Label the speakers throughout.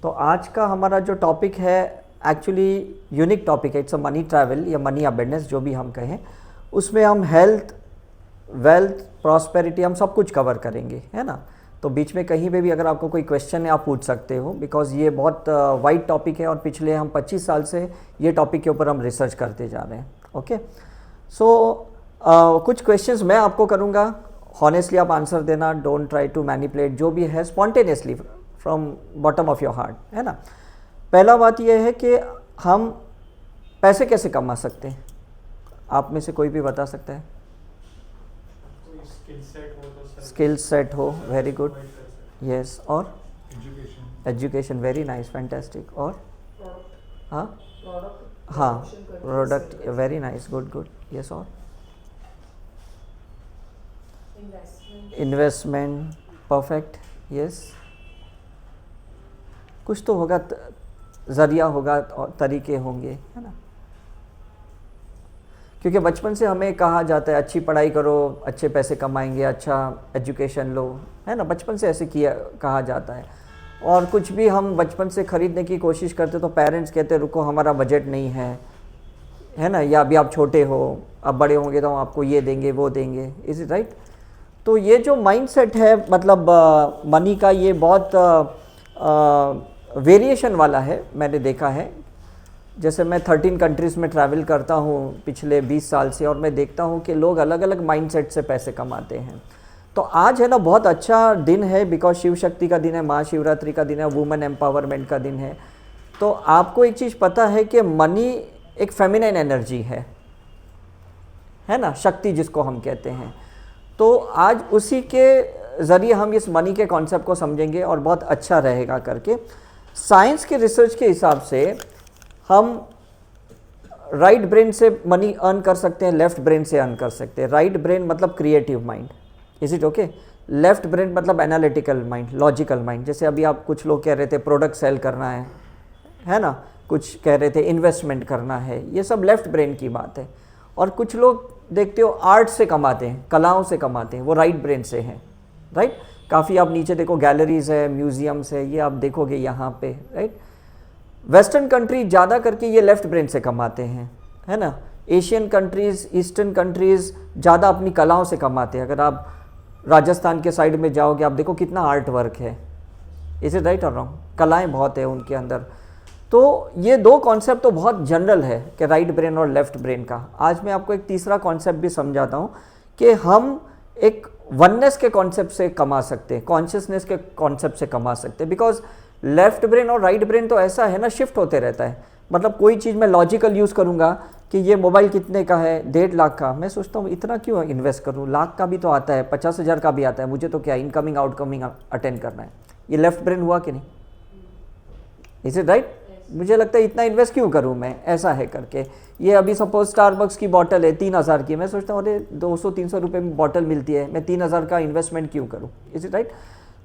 Speaker 1: तो आज का हमारा जो टॉपिक है एक्चुअली यूनिक टॉपिक है, इट्स अ मनी ट्रैवल या मनी अबेंडेंस जो भी हम कहें। उसमें हम हेल्थ, वेल्थ, प्रॉस्पेरिटी हम सब कुछ कवर करेंगे, है ना। तो बीच में कहीं पे भी अगर आपको कोई क्वेश्चन है आप पूछ सकते हो, बिकॉज ये बहुत वाइड टॉपिक है और पिछले हम 25 साल से ये टॉपिक के ऊपर हम रिसर्च करते जा रहे हैं। ओके, सो कुछ क्वेश्चंस मैं आपको करूँगा, हॉनेस्टली आप आंसर देना, डोंट ट्राई टू मैनिपुलेट, जो भी है spontaneously from bottom of your heart, है ना। पहला बात यह है कि हम पैसे कैसे कमा सकते हैं, आप में से कोई भी बता सकता है? स्किल सेट हो, वेरी गुड, यस। और एजुकेशन, वेरी नाइस, फैंटास्टिक। और हाँ हाँ, product, very nice, good good, yes. और इन्वेस्टमेंट, परफेक्ट, यस। कुछ तो होगा, ज़रिया होगा और तरीके होंगे, है ना। क्योंकि बचपन से हमें कहा जाता है अच्छी पढ़ाई करो, अच्छे पैसे कमाएंगे, अच्छा एजुकेशन लो, है ना। बचपन से ऐसे किया कहा जाता है। और कुछ भी हम बचपन से ख़रीदने की कोशिश करते तो पेरेंट्स कहते रुको हमारा बजट नहीं है ना, या अभी आप छोटे हो, अब बड़े होंगे तो हम आपको ये देंगे वो देंगे, इज इट राइट। तो ये जो माइंडसेट है मतलब मनी का, ये बहुत वेरिएशन वाला है, मैंने देखा है। जैसे मैं 13 कंट्रीज़ में ट्रैवल करता हूँ पिछले 20 साल से, और मैं देखता हूँ कि लोग अलग अलग माइंडसेट से पैसे कमाते हैं। तो आज है ना बहुत अच्छा दिन है, बिकॉज शिव शक्ति का दिन है, महाशिवरात्रि का दिन है, वुमेन एम्पावरमेंट का दिन है। तो आपको एक चीज़ पता है कि मनी एक फेमिनाइन एनर्जी है ना, शक्ति जिसको हम कहते हैं। तो आज उसी के ज़रिए हम इस मनी के कॉन्सेप्ट को समझेंगे और बहुत अच्छा रहेगा करके। साइंस के रिसर्च के हिसाब से हम राइट ब्रेन से मनी अर्न कर सकते हैं, लेफ्ट ब्रेन से अर्न कर सकते हैं। राइट ब्रेन मतलब creative mind, is it okay. Left brain मतलब एनालिटिकल माइंड, लॉजिकल माइंड। जैसे अभी आप कुछ लोग कह रहे थे प्रोडक्ट सेल करना है ना, कुछ कह रहे थे इन्वेस्टमेंट करना है, ये सब लेफ्ट ब्रेन की बात है। और कुछ लोग देखते हो आर्ट से कमाते हैं, कलाओं से कमाते हैं, वो राइट ब्रेन से हैं, राइट। काफ़ी आप नीचे देखो गैलरीज है, म्यूजियम्स है, ये आप देखोगे यहाँ पे, राइट। वेस्टर्न कंट्री ज़्यादा करके ये लेफ्ट ब्रेन से कमाते हैं, है ना। एशियन कंट्रीज़, ईस्टर्न कंट्रीज़ ज़्यादा अपनी कलाओं से कमाते हैं। अगर आप राजस्थान के साइड में जाओगे आप देखो कितना आर्ट वर्क है, इज इट राइट और रॉन्ग, कलाएँ बहुत है उनके अंदर। तो ये दो कॉन्सेप्ट तो बहुत जनरल है कि राइट ब्रेन और लेफ्ट ब्रेन का। आज मैं आपको एक तीसरा कॉन्सेप्ट भी समझाता हूँ कि हम एक वननेस के कॉन्सेप्ट से कमा सकते हैं, कॉन्शियसनेस के कॉन्सेप्ट से कमा सकते हैं। बिकॉज लेफ्ट ब्रेन और राइट ब्रेन तो ऐसा है ना, शिफ्ट होते रहता है। मतलब कोई चीज़ मैं लॉजिकल यूज़ करूँगा कि ये मोबाइल कितने का है, 1.5 लाख का, मैं सोचता हूँ इतना क्यों इन्वेस्ट करूँ, लाख का भी तो आता है, 50,000 का भी आता है, मुझे तो क्या इनकमिंग आउटकमिंग अटेंड करना है। ये लेफ्ट ब्रेन हुआ कि नहीं, इज इट राइट। मुझे लगता है इतना इन्वेस्ट क्यों करूं मैं, ऐसा है करके। ये अभी सपोज स्टारबक्स की बॉटल है 3,000 की, मैं सोचता हूँ अरे 200-300 रुपये में बॉटल मिलती है, मैं 3,000 का इन्वेस्टमेंट क्यों करूं, इज इट राइट।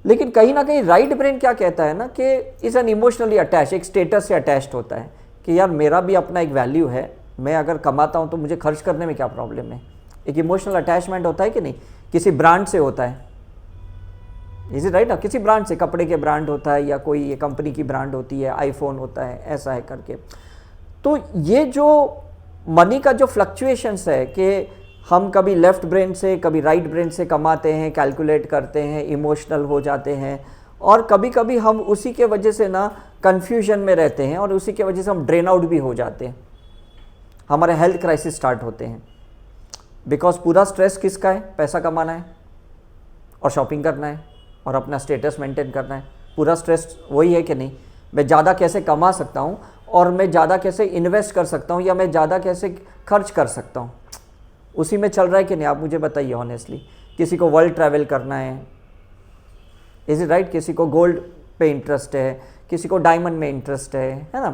Speaker 1: लेकिन कहीं ना कहीं राइट ब्रेन क्या कहता है ना कि इज़ एन इमोशनली अटैच, एक स्टेटस से अटैच्ड होता है कि यार मेरा भी अपना एक वैल्यू है, मैं अगर कमाता हूँ तो मुझे खर्च करने में क्या प्रॉब्लम है। एक इमोशनल अटैचमेंट होता है कि नहीं, किसी ब्रांड से होता है, इज इट राइट ना। किसी ब्रांड से, कपड़े के ब्रांड होता है या कोई कंपनी की ब्रांड होती है, आईफोन होता है, ऐसा है करके। तो ये जो मनी का जो फ्लक्चुएशंस है कि हम कभी लेफ्ट ब्रेन से कभी राइट ब्रेन से कमाते हैं, कैलकुलेट करते हैं, इमोशनल हो जाते हैं, और कभी कभी हम उसी के वजह से ना कन्फ्यूजन में रहते हैं और उसी के वजह से हम ड्रेन आउट भी हो जाते हैं, हमारे हेल्थ क्राइसिस स्टार्ट होते हैं। बिकॉज पूरा स्ट्रेस किसका है, पैसा कमाना है और शॉपिंग करना है और अपना स्टेटस मेंटेन करना है। पूरा स्ट्रेस वही है कि नहीं, मैं ज़्यादा कैसे कमा सकता हूँ और मैं ज़्यादा कैसे इन्वेस्ट कर सकता हूँ या मैं ज़्यादा कैसे खर्च कर सकता हूँ, उसी में चल रहा है कि नहीं, आप मुझे बताइए ऑनेस्टली। किसी को वर्ल्ड ट्रैवल करना है, इज इट राइट, किसी को गोल्ड पे इंटरेस्ट है, किसी को डायमंड में इंटरेस्ट है ना।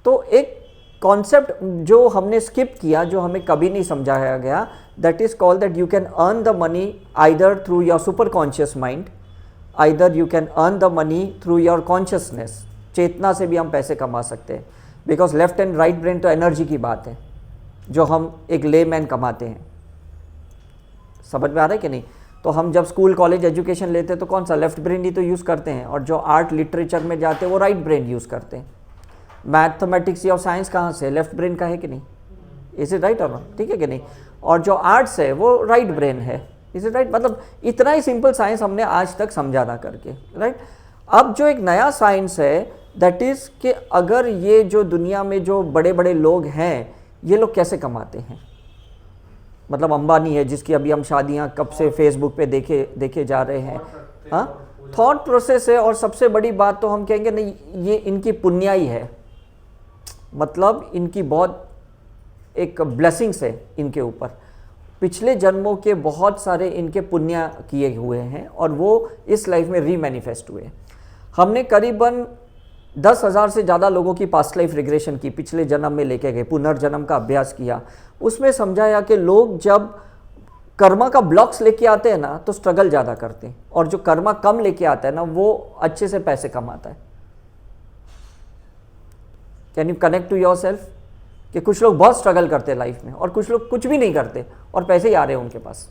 Speaker 1: तो एक कॉन्सेप्ट जो हमने स्किप किया, जो हमें कभी नहीं समझाया गया, that is called that you can earn the money either through your super conscious mind, either you can earn the money through your consciousness. चेतना से भी हम पैसे कमा सकते हैं, because left and right brain तो एनर्जी की बात है जो हम एक लेमैन कमाते हैं। समझ में आ रहा है कि नहीं। तो हम जब स्कूल कॉलेज एजुकेशन लेते हैं तो कौन सा लेफ्ट ब्रेन ही तो यूज़ करते हैं, और जो आर्ट लिटरेचर में जाते हैं वो राइट ब्रेन यूज़ करते हैं। मैथमेटिक्स या साइंस कहाँ से, लेफ्ट ब्रेन का है कि नहीं, इज इट राइट और नॉट, ठीक है कि नहीं। और जो आर्ट्स है वो राइट ब्रेन है, इज इट राइट। मतलब इतना ही सिंपल साइंस हमने आज तक समझा ना करके, राइट। अब जो एक नया साइंस है दैट इज़ कि अगर ये जो दुनिया में जो बड़े बड़े लोग हैं ये लोग कैसे कमाते हैं, मतलब अंबानी है जिसकी अभी हम शादियां कब से फेसबुक पे देखे जा रहे हैं, हाँ, थॉट प्रोसेस है। और सबसे बड़ी बात तो हम कहेंगे नहीं, ये इनकी पुण्याई है, मतलब इनकी बहुत एक ब्लेसिंग्स है इनके ऊपर, पिछले जन्मों के बहुत सारे इनके पुण्य किए हुए हैं और वो इस लाइफ में रीमैनिफेस्ट हुए। हमने करीबन 10,000 से ज़्यादा लोगों की पास्ट लाइफ रिग्रेशन की, पिछले जन्म में लेके गए, पुनर्जन्म का अभ्यास किया। उसमें समझाया कि लोग जब कर्मा का ब्लॉक्स लेके आते हैं ना तो स्ट्रगल ज़्यादा करते हैं, और जो कर्मा कम लेके आता है ना वो अच्छे से पैसे कमाता है। Can you connect to yourself कि कुछ लोग बहुत स्ट्रगल करते हैं लाइफ में और कुछ लोग कुछ भी नहीं करते और पैसे ही आ रहे हैं उनके पास।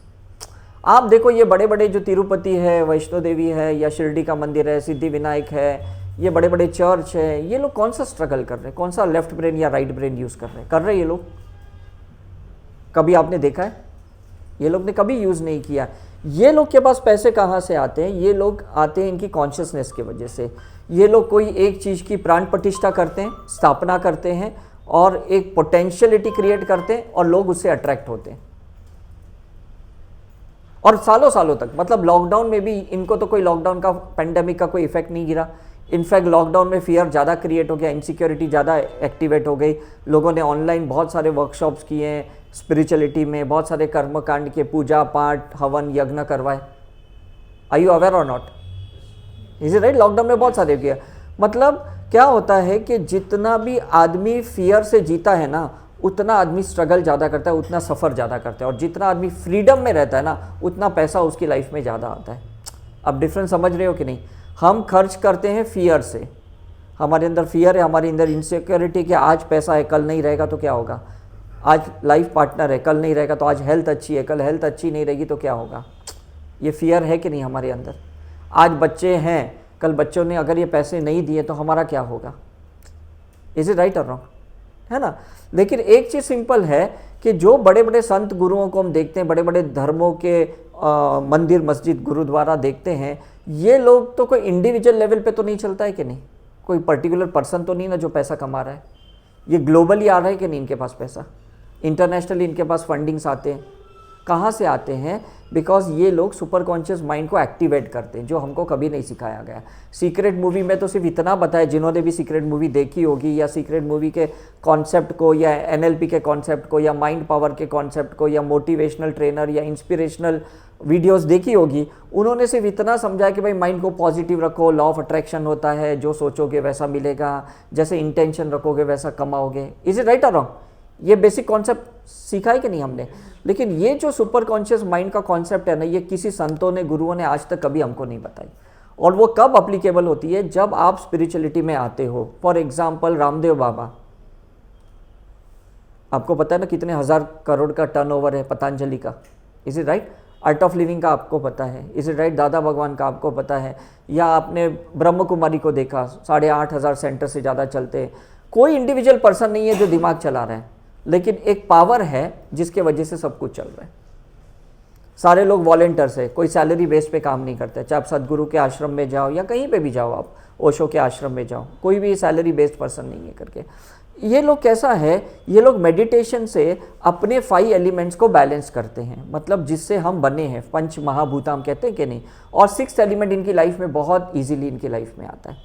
Speaker 1: आप देखो ये बड़े बड़े जो तिरुपति है, वैष्णो देवी है, या शिरडी का मंदिर है, सिद्धि विनायक है, ये बड़े बड़े चर्च है, ये लोग कौन सा स्ट्रगल कर रहे हैं, कौन सा लेफ्ट ब्रेन या राइट ब्रेन यूज़ कर रहे हैं ये लोग? कभी आपने देखा है? ये लोग ने कभी यूज़ नहीं किया। ये लोग के पास पैसे कहाँ से आते हैं? ये लोग आते हैं इनकी कॉन्शियसनेस की वजह से। ये लोग कोई एक चीज़ की प्राण प्रतिष्ठा करते हैं, स्थापना करते हैं और एक पोटेंशियलिटी क्रिएट करते हैं और लोग उससे अट्रैक्ट होते हैं। और सालों सालों तक, मतलब लॉकडाउन में भी इनको तो कोई लॉकडाउन का, पेंडेमिक का कोई इफेक्ट नहीं गिरा। इनफैक्ट लॉकडाउन में फियर ज़्यादा क्रिएट हो गया, इनसिक्योरिटी ज़्यादा एक्टिवेट हो गई। लोगों ने ऑनलाइन बहुत सारे वर्कशॉप्स किए हैं, स्पिरिचुअलिटी में बहुत सारे कर्मकांड के, पूजा पाठ हवन यज्ञ करवाए। आर यू अवेयर और not? Is it right? Lockdown में बहुत सारे किया। मतलब क्या होता है कि जितना भी आदमी फियर से जीता है ना, उतना आदमी स्ट्रगल ज़्यादा करता है, उतना सफ़र ज़्यादा करता है। और जितना आदमी फ्रीडम में रहता है ना, उतना पैसा उसकी लाइफ में ज़्यादा आता है। अब डिफरेंस समझ रहे हो कि नहीं? हम खर्च करते हैं फियर से, हमारे अंदर फियर है, हमारे अंदर इनसिक्योरिटी कि आज पैसा है कल नहीं रहेगा तो क्या होगा, आज लाइफ पार्टनर है कल नहीं रहेगा तो, आज हेल्थ अच्छी है कल हेल्थ अच्छी नहीं रहेगी तो क्या होगा। ये फियर है कि नहीं हमारे अंदर? आज बच्चे हैं, कल बच्चों ने अगर ये पैसे नहीं दिए तो हमारा क्या होगा। इज इट राइट और रॉन्ग? है ना। लेकिन एक चीज़ सिंपल है कि जो बड़े बड़े संत गुरुओं को हम देखते हैं, बड़े बड़े धर्मों के मंदिर मस्जिद गुरुद्वारा देखते हैं, ये लोग तो कोई इंडिविजुअल लेवल पे तो नहीं चलता है कि नहीं, कोई पर्टिकुलर पर्सन तो नहीं ना जो पैसा कमा रहा है। ये ग्लोबली आ रहा है कि नहीं इनके पास पैसा, इंटरनेशनली इनके पास फंडिंग्स आते हैं। कहाँ से आते हैं? बिकॉज ये लोग सुपर कॉन्शियस माइंड को एक्टिवेट करते हैं, जो हमको कभी नहीं सिखाया गया। सीक्रेट मूवी में तो सिर्फ इतना बताया, जिन्होंने भी सीक्रेट मूवी देखी होगी या सीक्रेट मूवी के कॉन्सेप्ट को या एनएलपी के कॉन्सेप्ट को या माइंड पावर के कॉन्सेप्ट को या मोटिवेशनल ट्रेनर या इंस्पिरेशनल वीडियोस देखी होगी, उन्होंने सिर्फ इतना समझाया कि भाई माइंड को पॉजिटिव रखो, लॉ ऑफ अट्रैक्शन होता है, जो सोचोगे वैसा मिलेगा, जैसे इंटेंशन रखोगे वैसा कमाओगे। इज इट राइट और रॉन्ग? ये बेसिक कॉन्सेप्ट सीखा है कि नहीं हमने? लेकिन ये जो सुपर कॉन्शियस माइंड का कॉन्सेप्ट है ना, ये किसी संतों ने, गुरुओं ने आज तक कभी हमको नहीं बताई। और वो कब अप्लीकेबल होती है? जब आप स्पिरिचुअलिटी में आते हो। फॉर एग्जाम्पल रामदेव बाबा, आपको पता है ना कितने हजार करोड़ का टर्नओवर है पतंजलि का। Is it right? Art of living का आपको पता है। Is it right? दादा भगवान का आपको पता है। या आपने ब्रह्म कुमारी को देखा, 8,500 सेंटर से ज़्यादा चलते हैं। कोई इंडिविजुअल पर्सन नहीं है जो दिमाग चला रहा है, लेकिन एक पावर है जिसके वजह से सब कुछ चल रहा है। सारे लोग वॉलेंटियर्स है, कोई सैलरी बेस पे काम नहीं करता है। चाहे आप सदगुरु के आश्रम में जाओ या कहीं पे भी जाओ, आप ओशो के आश्रम में जाओ, कोई भी सैलरी बेस्ड पर्सन नहीं है करके। ये लोग कैसा है? ये लोग मेडिटेशन से अपने 5 एलिमेंट्स को बैलेंस करते हैं, मतलब जिससे हम बने हैं, पंच महाभूत हम कहते हैं कि नहीं। और 6th एलिमेंट इनकी लाइफ में बहुत ईजिली इनकी लाइफ में आता है।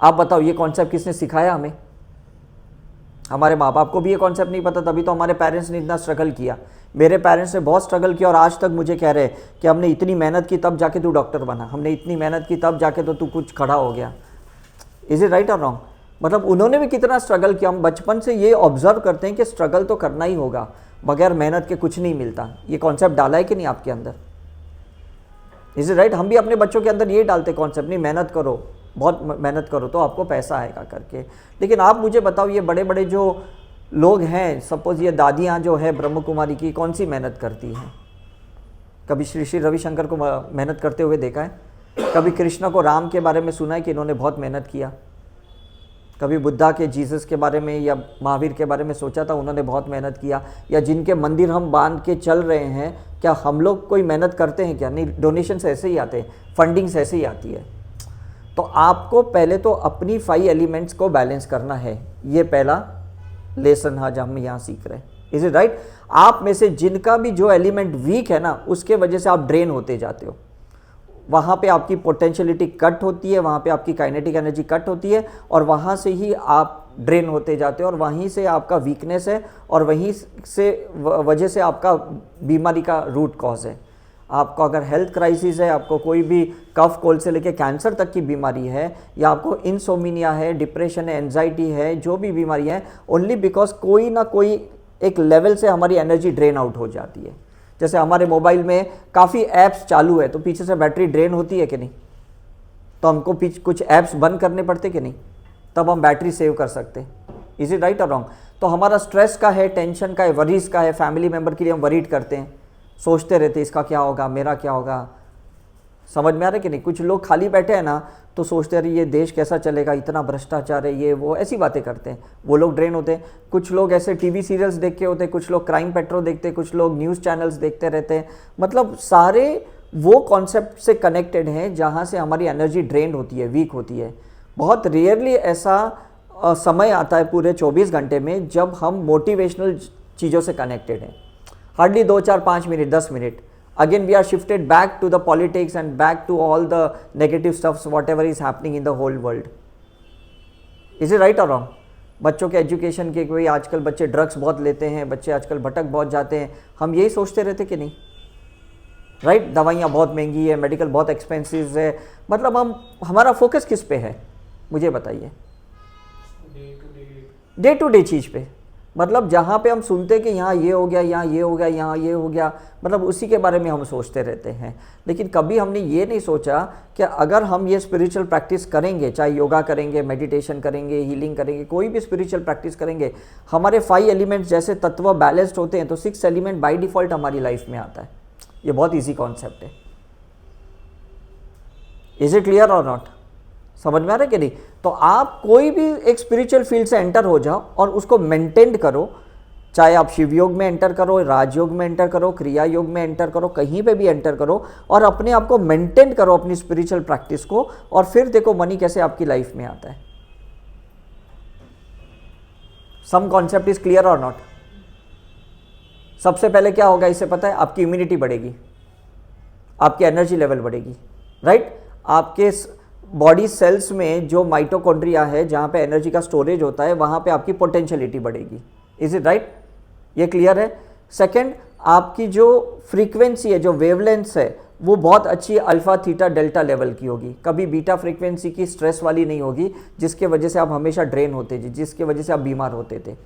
Speaker 1: आप बताओ ये कॉन्सेप्ट किसने सिखाया हमें? हमारे माँ बाप को भी ये कॉन्सेप्ट नहीं पता, तभी तो हमारे पेरेंट्स ने इतना स्ट्रगल किया। मेरे पेरेंट्स ने बहुत स्ट्रगल किया और आज तक मुझे कह रहे हैं कि हमने इतनी मेहनत की तब जाके तू डॉक्टर बना, हमने इतनी मेहनत की तब जाके तो तू कुछ खड़ा हो गया। इज इट राइट और रॉन्ग? मतलब उन्होंने भी कितना स्ट्रगल किया। हम बचपन से ये ऑब्जर्व करते हैं कि स्ट्रगल तो करना ही होगा, बगैर मेहनत के कुछ नहीं मिलता। ये कॉन्सेप्ट डाला है कि नहीं आपके अंदर? Is it right? हम भी अपने बच्चों के अंदर ये डालते कॉन्सेप्ट, नहीं मेहनत करो, बहुत मेहनत करो तो आपको पैसा आएगा करके। लेकिन आप मुझे बताओ, ये बड़े बड़े जो लोग हैं, सपोज ये दादियाँ जो है ब्रह्म कुमारी की, कौन सी मेहनत करती हैं? कभी श्री श्री रविशंकर को मेहनत करते हुए देखा है? कभी कृष्ण को राम के बारे में सुना है कि इन्होंने बहुत मेहनत किया? कभी बुद्धा के जीसस के बारे में या महावीर के बारे में सोचा था उन्होंने बहुत मेहनत किया? या जिनके मंदिर हम बांध के चल रहे हैं, क्या हम लोग कोई मेहनत करते हैं क्या? नहीं, डोनेशंस ऐसे ही आते हैं, फंडिंग्स ऐसे ही आती है। तो आपको पहले तो अपनी 5 एलिमेंट्स को बैलेंस करना है। ये पहला लेसन आज हम यहाँ सीख रहे हैं। Is it right? आप में से जिनका भी जो एलिमेंट वीक है ना, उसके वजह से आप ड्रेन होते जाते हो। वहाँ पे आपकी पोटेंशियलिटी कट होती है, वहाँ पे आपकी काइनेटिक एनर्जी कट होती है, और वहाँ से ही आप ड्रेन होते जाते हो, और वहीं से आपका वीकनेस है, और वहीं से वजह से आपका बीमारी का रूट कॉज है। आपको अगर हेल्थ क्राइसिस है, आपको कोई भी कफ कोल्ड से लेके कैंसर तक की बीमारी है, या आपको इंसोमिनिया है, डिप्रेशन है, एंजाइटी है, जो भी बीमारी है, ओनली बिकॉज कोई ना कोई एक लेवल से हमारी एनर्जी ड्रेन आउट हो जाती है। जैसे हमारे मोबाइल में काफ़ी ऐप्स चालू है तो पीछे से बैटरी ड्रेन होती है कि नहीं? तो हमको कुछ ऐप्स बंद करने पड़ते कि नहीं? तब हम बैटरी सेव कर सकते। इज इट राइट और रॉन्ग? तो हमारा स्ट्रेस का है, टेंशन का है, वरीज का है, फैमिली मेम्बर के लिए हम वरीड करते हैं, सोचते रहते हैं इसका क्या होगा, मेरा क्या होगा। समझ में आ रहा है कि नहीं? कुछ लोग खाली बैठे हैं ना तो सोचते रहे ये देश कैसा चलेगा, इतना भ्रष्टाचार है, ये वो, ऐसी बातें करते हैं, वो लोग ड्रेन होते हैं। कुछ लोग ऐसे टीवी सीरियल्स देख के होते हैं, कुछ लोग क्राइम पेट्रोल देखते हैं, कुछ लोग न्यूज़ चैनल्स देखते रहते हैं। मतलब सारे वो कॉन्सेप्ट से कनेक्टेड हैं जहाँ से हमारी एनर्जी ड्रेन होती है, वीक होती है। बहुत रेयरली ऐसा समय आता है पूरे 24 घंटे में जब हम मोटिवेशनल चीज़ों से कनेक्टेड हैं। Hardly 2, 4, 5 minute, 10 minute. Again we are shifted back to the politics and back to all the negative stuffs whatever is happening in the whole world. Is it right or wrong? बच्चों के education के कोई आजकल बच्चे drugs बहुत लेते हैं, बच्चे आजकल भटक बहुत जाते हैं, हम यही सोचते रहते कि नहीं? राइट? दवाइयाँ बहुत महंगी है, मेडिकल बहुत एक्सपेंसिव है। मतलब हमारा फोकस किस पे है मुझे बताइए? डे टू डे चीज़ पे। मतलब जहाँ पे हम सुनते कि यहाँ ये हो गया, यहाँ ये हो गया, यहाँ ये हो गया, मतलब उसी के बारे में हम सोचते रहते हैं। लेकिन कभी हमने ये नहीं सोचा कि अगर हम ये स्पिरिचुअल प्रैक्टिस करेंगे, चाहे योगा करेंगे, मेडिटेशन करेंगे, हीलिंग करेंगे, कोई भी स्पिरिचुअल प्रैक्टिस करेंगे, हमारे 5 एलिमेंट्स जैसे तत्व बैलेंस्ड होते हैं तो 6 एलिमेंट बाय डिफ़ॉल्ट हमारी लाइफ में आता है। ये बहुत ईजी कॉन्सेप्ट है। इज इट क्लियर और नॉट? समझ में आ रहा है कि नहीं? तो आप कोई भी एक स्पिरिचुअल फील्ड से एंटर हो जाओ और उसको मेंटेन करो, चाहे आप शिव योग में एंटर करो, राजयोग में एंटर करो, क्रिया योग में एंटर करो, कहीं पे भी एंटर करो, और अपने आप को मेंटेन करो अपनी स्पिरिचुअल प्रैक्टिस को, और फिर देखो मनी कैसे आपकी लाइफ में आता है। सम कॉन्सेप्ट इज क्लियर और नॉट? सबसे पहले क्या होगा इसे पता है? आपकी इम्यूनिटी बढ़ेगी, आपकी एनर्जी लेवल बढ़ेगी, राइट? आपके बॉडी सेल्स में जो माइटोकॉन्ड्रिया है, जहाँ पे एनर्जी का स्टोरेज होता है, वहाँ पे आपकी पोटेंशियलिटी बढ़ेगी। Is it right? ये क्लियर है? सेकंड, आपकी जो फ्रीक्वेंसी है, जो वेवलेंथ है, वो बहुत अच्छी अल्फा थीटा डेल्टा लेवल की होगी। कभी बीटा फ्रीक्वेंसी की स्ट्रेस वाली नहीं होगी, जिसके वजह से आप हमेशा ड्रेन होते थे, जिसके वजह से आप बीमार होते थे।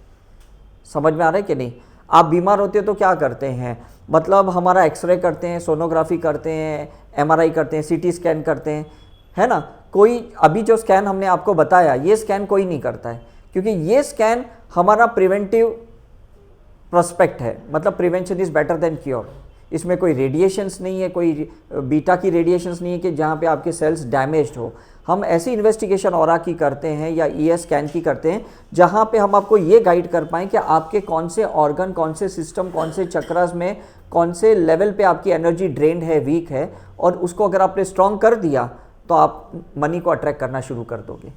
Speaker 1: समझ में आ रहा है कि नहीं? आप बीमार होते हो तो क्या करते हैं? मतलब हमारा एक्सरे करते हैं, सोनोग्राफी करते हैं, MRI करते हैं, CT स्कैन करते हैं, है ना? कोई अभी जो स्कैन हमने आपको बताया, ये स्कैन कोई नहीं करता है, क्योंकि ये स्कैन हमारा प्रिवेंटिव प्रोस्पेक्ट है। मतलब prevention is better than cure. इसमें कोई रेडिएशंस नहीं है, कोई बीटा की रेडिएशंस नहीं है कि जहाँ पे आपके सेल्स डैमेज्ड हो। हम ऐसी इन्वेस्टिगेशन ऑरा की करते हैं या ES स्कैन की करते हैं जहाँ पे हम आपको ये गाइड कर पाएँ कि आपके कौन से ऑर्गन, कौन से सिस्टम, कौन से चक्रास में, कौन से लेवल पे आपकी एनर्जी ड्रेन्ड है, वीक है, और उसको अगर आपने स्ट्रॉन्ग कर दिया तो आप मनी को अट्रैक्ट करना शुरू कर दोगे।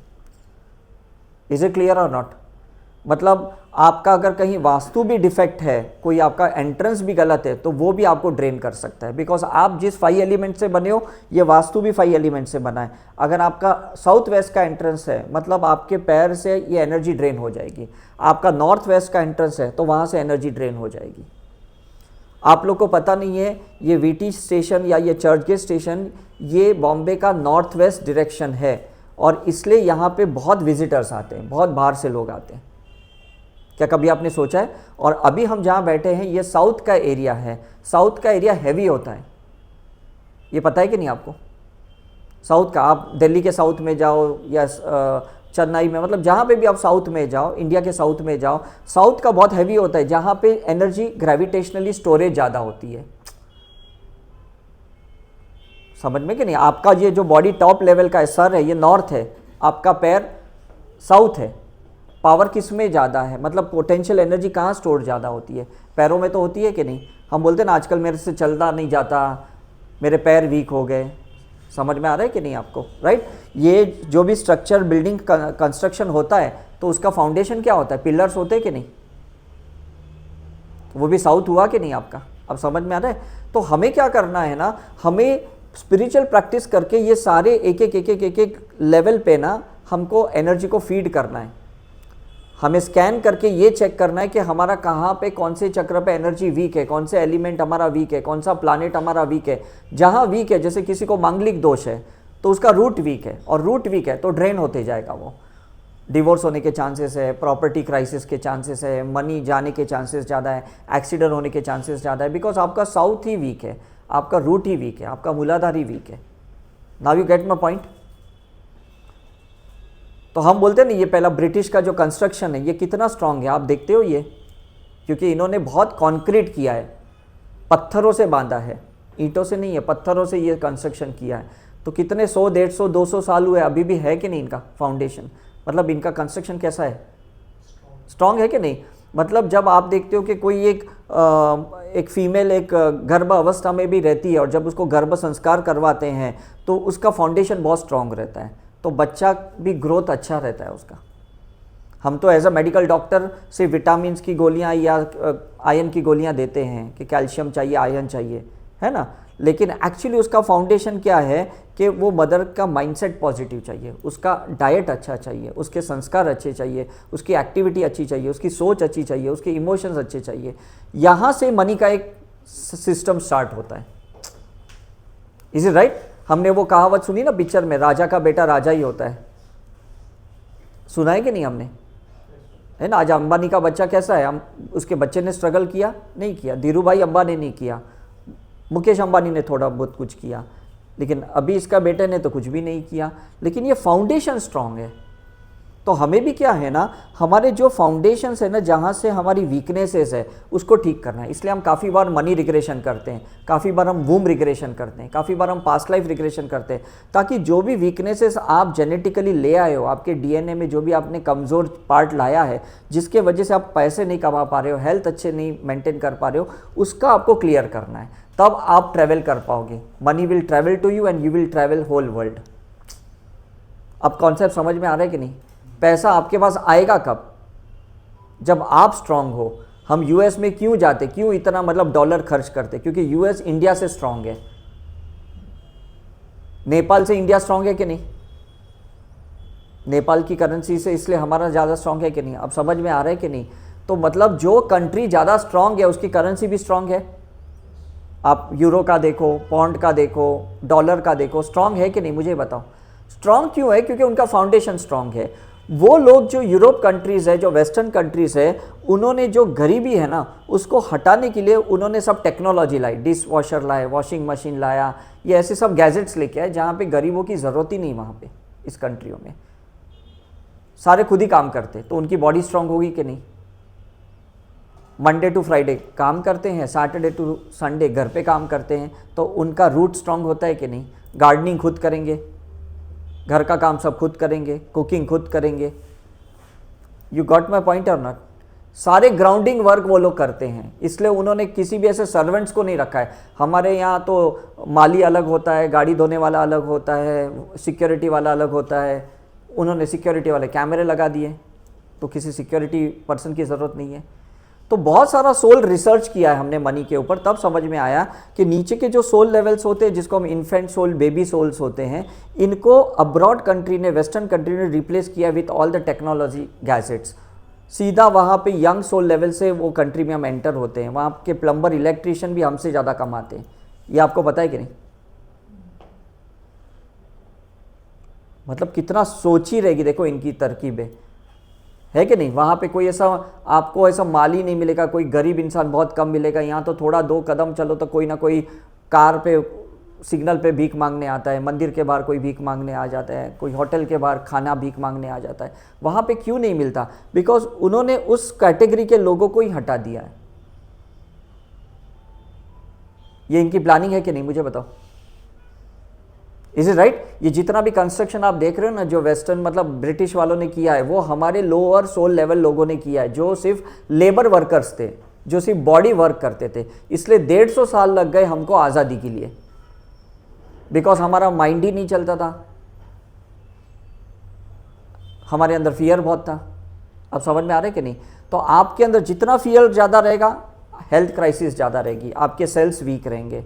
Speaker 1: इज इट क्लियर और नॉट? मतलब आपका अगर कहीं वास्तु भी डिफेक्ट है, कोई आपका एंट्रेंस भी गलत है, तो वो भी आपको ड्रेन कर सकता है, बिकॉज आप जिस 5 एलिमेंट से बने हो, ये वास्तु भी 5 एलिमेंट से बना है। अगर आपका साउथ वेस्ट का एंट्रेंस है, मतलब आपके पैर से ये एनर्जी ड्रेन हो जाएगी। आपका नॉर्थ वेस्ट का एंट्रेंस है तो वहाँ से एनर्जी ड्रेन हो जाएगी। आप लोग को पता नहीं है, ये VT स्टेशन या ये चर्च गेट स्टेशन, ये बॉम्बे का नॉर्थ वेस्ट डायरेक्शन है, और इसलिए यहाँ पे बहुत विजिटर्स आते हैं, बहुत बाहर से लोग आते हैं। क्या कभी आपने सोचा है? और अभी हम जहाँ बैठे हैं ये साउथ का एरिया है। साउथ का एरिया हैवी होता है, ये पता है कि नहीं आपको? साउथ का, आप दिल्ली के साउथ में जाओ या चेन्नई में, मतलब जहाँ पे भी आप साउथ में जाओ, इंडिया के साउथ में जाओ, साउथ का बहुत हैवी होता है, जहाँ पे एनर्जी ग्रेविटेशनली स्टोरेज ज़्यादा होती है। समझ में कि नहीं? आपका ये जो बॉडी टॉप लेवल का है, सर है, ये नॉर्थ है, आपका पैर साउथ है। पावर किस में ज़्यादा है, मतलब पोटेंशियल एनर्जी कहाँ स्टोर ज़्यादा होती है? पैरों में तो होती है कि नहीं? हम बोलते हैं ना आजकल मेरे से चलना नहीं जाता, मेरे पैर वीक हो गए। समझ में आ रहा है कि नहीं आपको? राइट। ये जो भी स्ट्रक्चर बिल्डिंग कंस्ट्रक्शन होता है तो उसका फाउंडेशन क्या होता है? पिलर्स होते हैं कि नहीं? वो भी साउथ हुआ कि नहीं आपका? अब समझ में आ रहा है? तो हमें क्या करना है ना, हमें स्पिरिचुअल प्रैक्टिस करके ये सारे एक एक लेवल पे ना हमको एनर्जी को फीड करना है। हमें स्कैन करके ये चेक करना है कि हमारा कहाँ पे, कौन से चक्र पे एनर्जी वीक है, कौन से एलिमेंट हमारा वीक है, कौन सा प्लानेट हमारा वीक है। जहाँ वीक है, जैसे किसी को मांगलिक दोष है तो उसका रूट वीक है, और रूट वीक है तो ड्रेन होते जाएगा, वो डिवोर्स होने के चांसेस है, प्रॉपर्टी क्राइसिस के चांसेस है, मनी जाने के चांसेस ज़्यादा है, एक्सीडेंट होने के चांसेस ज़्यादा है, बिकॉज आपका साउथ ही वीक है, आपका रूट ही वीक है, आपका मूलाधार ही वीक है। Now you get my point? तो हम बोलते हैं ना, ये पहला ब्रिटिश का जो कंस्ट्रक्शन है ये कितना स्ट्रांग है, आप देखते हो ये, क्योंकि इन्होंने बहुत कॉन्क्रीट किया है, पत्थरों से बांधा है, ईंटों से नहीं है, पत्थरों से ये कंस्ट्रक्शन किया है। तो कितने 100, 150, 200 साल हुए, अभी भी है कि नहीं इनका फाउंडेशन? मतलब इनका कंस्ट्रक्शन कैसा है? स्ट्रांग है कि नहीं? मतलब जब आप देखते हो कि कोई एक फीमेल एक गर्भ अवस्था में भी रहती है और जब उसको गर्भ संस्कार करवाते हैं तो उसका फाउंडेशन बहुत स्ट्रांग रहता है, तो बच्चा भी ग्रोथ अच्छा रहता है उसका। हम तो एज अ मेडिकल डॉक्टर से विटामिन की गोलियां या आयरन की गोलियां देते हैं कि कैल्शियम चाहिए, आयरन चाहिए, है ना, लेकिन एक्चुअली उसका फाउंडेशन क्या है कि वो मदर का माइंडसेट पॉजिटिव चाहिए, उसका डाइट अच्छा चाहिए, उसके संस्कार अच्छे चाहिए, उसकी एक्टिविटी अच्छी चाहिए, उसकी सोच अच्छी चाहिए, उसके इमोशंस अच्छे चाहिए। यहाँ से मनी का एक सिस्टम स्टार्ट होता है। Is it right? हमने वो कहावत सुनी ना पिक्चर में, राजा का बेटा राजा ही होता है, सुना है कि नहीं हमने? है ना। आज अंबानी का बच्चा कैसा है? हम उसके बच्चे ने स्ट्रगल किया? नहीं किया। धीरू भाई अंबानी ने किया, मुकेश अंबानी ने थोड़ा बहुत कुछ किया, लेकिन अभी इसका बेटे ने तो कुछ भी नहीं किया। लेकिन ये फाउंडेशन स्ट्रांग है। तो हमें भी क्या है ना, हमारे जो फाउंडेशंस है ना, जहाँ से हमारी वीकनेसेस है उसको ठीक करना है। इसलिए हम काफ़ी बार मनी रिग्रेशन करते हैं, काफ़ी बार हम वूम रिग्रेशन करते हैं, काफ़ी बार हम पास्ट लाइफ रिग्रेशन करते हैं, ताकि जो भी वीकनेसेस आप जेनेटिकली ले आए हो, आपके डीएनए में जो भी आपने कमज़ोर पार्ट लाया है, जिसके वजह से आप पैसे नहीं कमा पा रहे हो, हेल्थ अच्छे नहीं मेंटेन कर पा रहे हो, उसका आपको क्लियर करना है। तब आप ट्रैवल कर पाओगे। Money will travel to you and you will travel whole world. अब कॉन्सेप्ट समझ में आ रहा है कि नहीं? पैसा आपके पास आएगा कब? जब आप स्ट्रांग हो। हम यूएस में क्यों जाते, क्यों इतना मतलब डॉलर खर्च करते? क्योंकि यूएस इंडिया से स्ट्रांग है। नेपाल से इंडिया स्ट्रांग है कि नहीं? नेपाल की करेंसी से इसलिए हमारा ज़्यादा स्ट्रांग है कि नहीं? अब समझ में आ रहा है कि नहीं? तो मतलब जो कंट्री ज़्यादा स्ट्रांग है उसकी करेंसी भी स्ट्रांग है। आप यूरो का देखो, पौंड का देखो, डॉलर का देखो, स्ट्रांग है कि नहीं? मुझे बताओ। स्ट्रांग क्यों है? क्योंकि उनका फाउंडेशन स्ट्रांग है। वो लोग जो यूरोप कंट्रीज़ है, जो वेस्टर्न कंट्रीज़ है, उन्होंने जो गरीबी है ना उसको हटाने के लिए उन्होंने सब टेक्नोलॉजी लाई, डिश वॉशर लाए, वॉशिंग मशीन लाया, ये ऐसे सब गैजेट्स लेके आए जहाँ पे गरीबों की ज़रूरत ही नहीं। वहाँ पे इस कंट्रियों में सारे खुद ही काम करते, तो उनकी बॉडी स्ट्रांग होगी कि नहीं? मंडे टू फ्राइडे काम करते हैं, सैटरडे टू संडे घर पे काम करते हैं, तो उनका रूट स्ट्रांग होता है कि नहीं? गार्डनिंग खुद करेंगे, घर का काम सब खुद करेंगे, कुकिंग खुद करेंगे। यू गॉट माई पॉइंट और नॉट? सारे ग्राउंडिंग वर्क वो लोग करते हैं, इसलिए उन्होंने किसी भी ऐसे सर्वेंट्स को नहीं रखा है। हमारे यहाँ तो माली अलग होता है, गाड़ी धोने वाला अलग होता है, सिक्योरिटी वाला अलग होता है। उन्होंने सिक्योरिटी वाले कैमरे लगा दिए, तो किसी सिक्योरिटी पर्सन की ज़रूरत नहीं है। तो बहुत सारा सोल रिसर्च किया है हमने मनी के ऊपर, तब समझ में आया कि नीचे के जो सोल लेवल्स होते हैं, जिसको हम इन्फेंट सोल, बेबी सोल्स होते हैं, इनको अब्रॉड कंट्री ने, वेस्टर्न कंट्री ने रिप्लेस किया with all the technology gadgets. सीधा वहाँ पे यंग सोल लेवल से वो कंट्री में हम एंटर होते हैं। वहाँ के प्लम्बर, इलेक्ट्रीशियन भी हमसे ज़्यादा कमाते हैं। ये आपको पता है कि नहीं? मतलब कितना सोची रहेगी, देखो इनकी तरकीबें, है कि नहीं? वहाँ पे कोई ऐसा आपको ऐसा माली नहीं मिलेगा, कोई गरीब इंसान बहुत कम मिलेगा। यहाँ तो थोड़ा 2 कदम चलो तो कोई ना कोई कार पे, सिग्नल पे भीख मांगने आता है, मंदिर के बाहर कोई भीख मांगने आ जाता है, कोई होटल के बाहर खाना भीख मांगने आ जाता है। वहाँ पे क्यों नहीं मिलता? बिकॉज उन्होंने उस कैटेगरी के लोगों को ही हटा दिया है। ये इनकी प्लानिंग है कि नहीं? मुझे बताओ। Is it right? ये जितना भी कंस्ट्रक्शन आप देख रहे हो ना, जो वेस्टर्न मतलब ब्रिटिश वालों ने किया है, वो हमारे लोअर सोल लेवल लोगों ने किया है, जो सिर्फ लेबर वर्कर्स थे, जो सिर्फ बॉडी वर्क करते थे। इसलिए 150 साल लग गए हमको आज़ादी के लिए, बिकॉज हमारा माइंड ही नहीं चलता था, हमारे अंदर फियर बहुत था। अब समझ में आ रहा है कि नहीं? तो आपके अंदर जितना फियर ज़्यादा रहेगा, हेल्थ क्राइसिस ज़्यादा रहेगी, आपके सेल्स वीक रहेंगे।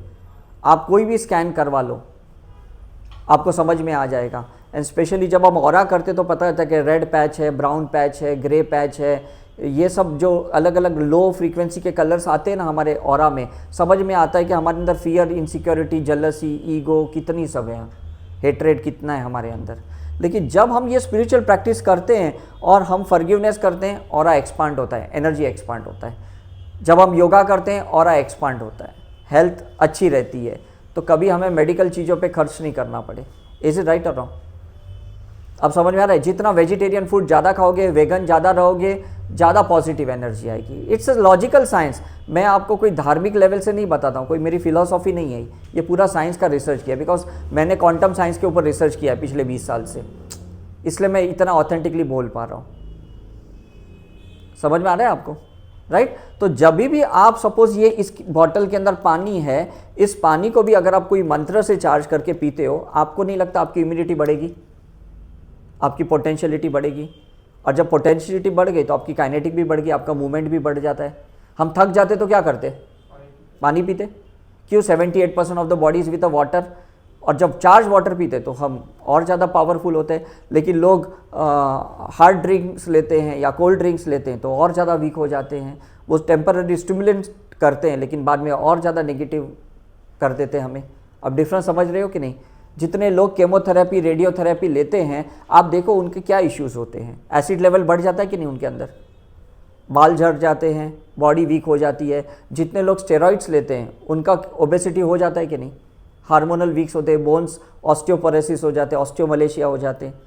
Speaker 1: आप कोई भी स्कैन करवा लो, आपको समझ में आ जाएगा। एंड स्पेशली जब हम ऑरा करते तो पता था कि रेड पैच है, ब्राउन पैच है, ग्रे पैच है, ये सब जो अलग अलग लो फ्रीक्वेंसी के कलर्स आते हैं ना हमारे ऑरा में, समझ में आता है कि हमारे अंदर फियर, इनसिक्योरिटी, जेलसी, ईगो कितनी सब है, हेट्रेड कितना है हमारे अंदर। लेकिन जब हम ये स्पिरिचुअल प्रैक्टिस करते हैं और हम फॉरगिवनेस करते हैं, ऑरा एक्सपांड होता है, एनर्जी एक्सपांड होता है। जब हम योगा करते हैं, ऑरा एक्सपांड होता है, हेल्थ अच्छी रहती है, तो कभी हमें मेडिकल चीज़ों पे खर्च नहीं करना पड़े। इज इट राइट और रॉन्ग? अब समझ में आ रहा है? जितना वेजिटेरियन फूड ज़्यादा खाओगे, वेगन ज़्यादा रहोगे, ज़्यादा पॉजिटिव एनर्जी आएगी। It's a logical science. मैं आपको कोई धार्मिक लेवल से नहीं बताता हूँ, कोई मेरी फिलॉसफी नहीं है, ये पूरा साइंस का रिसर्च किया, बिकॉज मैंने क्वांटम साइंस के ऊपर रिसर्च किया है पिछले 20 साल से, इसलिए मैं इतना ऑथेंटिकली बोल पा रहा हूँ। समझ में आ रहा है आपको? राइट? तो जब भी आप सपोज ये इस बॉटल के अंदर पानी है, इस पानी को भी अगर आप कोई मंत्र से चार्ज करके पीते हो, आपको नहीं लगता आपकी इम्यूनिटी बढ़ेगी, आपकी पोटेंशियलिटी बढ़ेगी? और जब पोटेंशियलिटी बढ़ गई तो आपकी काइनेटिक भी बढ़ गई, आपका मूवमेंट भी बढ़ जाता है। हम थक जाते तो क्या करते? पानी पीते। क्यों? 78% of the body is with the water, और जब चार्ज वाटर पीते तो हम और ज़्यादा पावरफुल होते हैं। लेकिन लोग हार्ड ड्रिंक्स लेते हैं या कोल्ड ड्रिंक्स लेते हैं तो और ज़्यादा वीक हो जाते हैं। वो टेम्पररी स्टिमुलेंट करते हैं लेकिन बाद में और ज़्यादा नेगेटिव कर देते हैं हमें। अब डिफरेंस समझ रहे हो कि नहीं? जितने लोग केमोथेरेपी, रेडियोथेरेपी लेते हैं, आप देखो उनके क्या इश्यूज़ होते हैं। एसिड लेवल बढ़ जाता है कि नहीं उनके अंदर, बाल झड़ जाते हैं, बॉडी वीक हो जाती है। जितने लोग स्टेरॉइड्स लेते हैं उनका ओबेसिटी हो जाता है कि नहीं, हार्मोनल वीक्स होते हैं, बोन्स ऑस्टियोपोरोसिस हो जाते हैं, ऑस्टियोमलेशिया हो जाते हैं।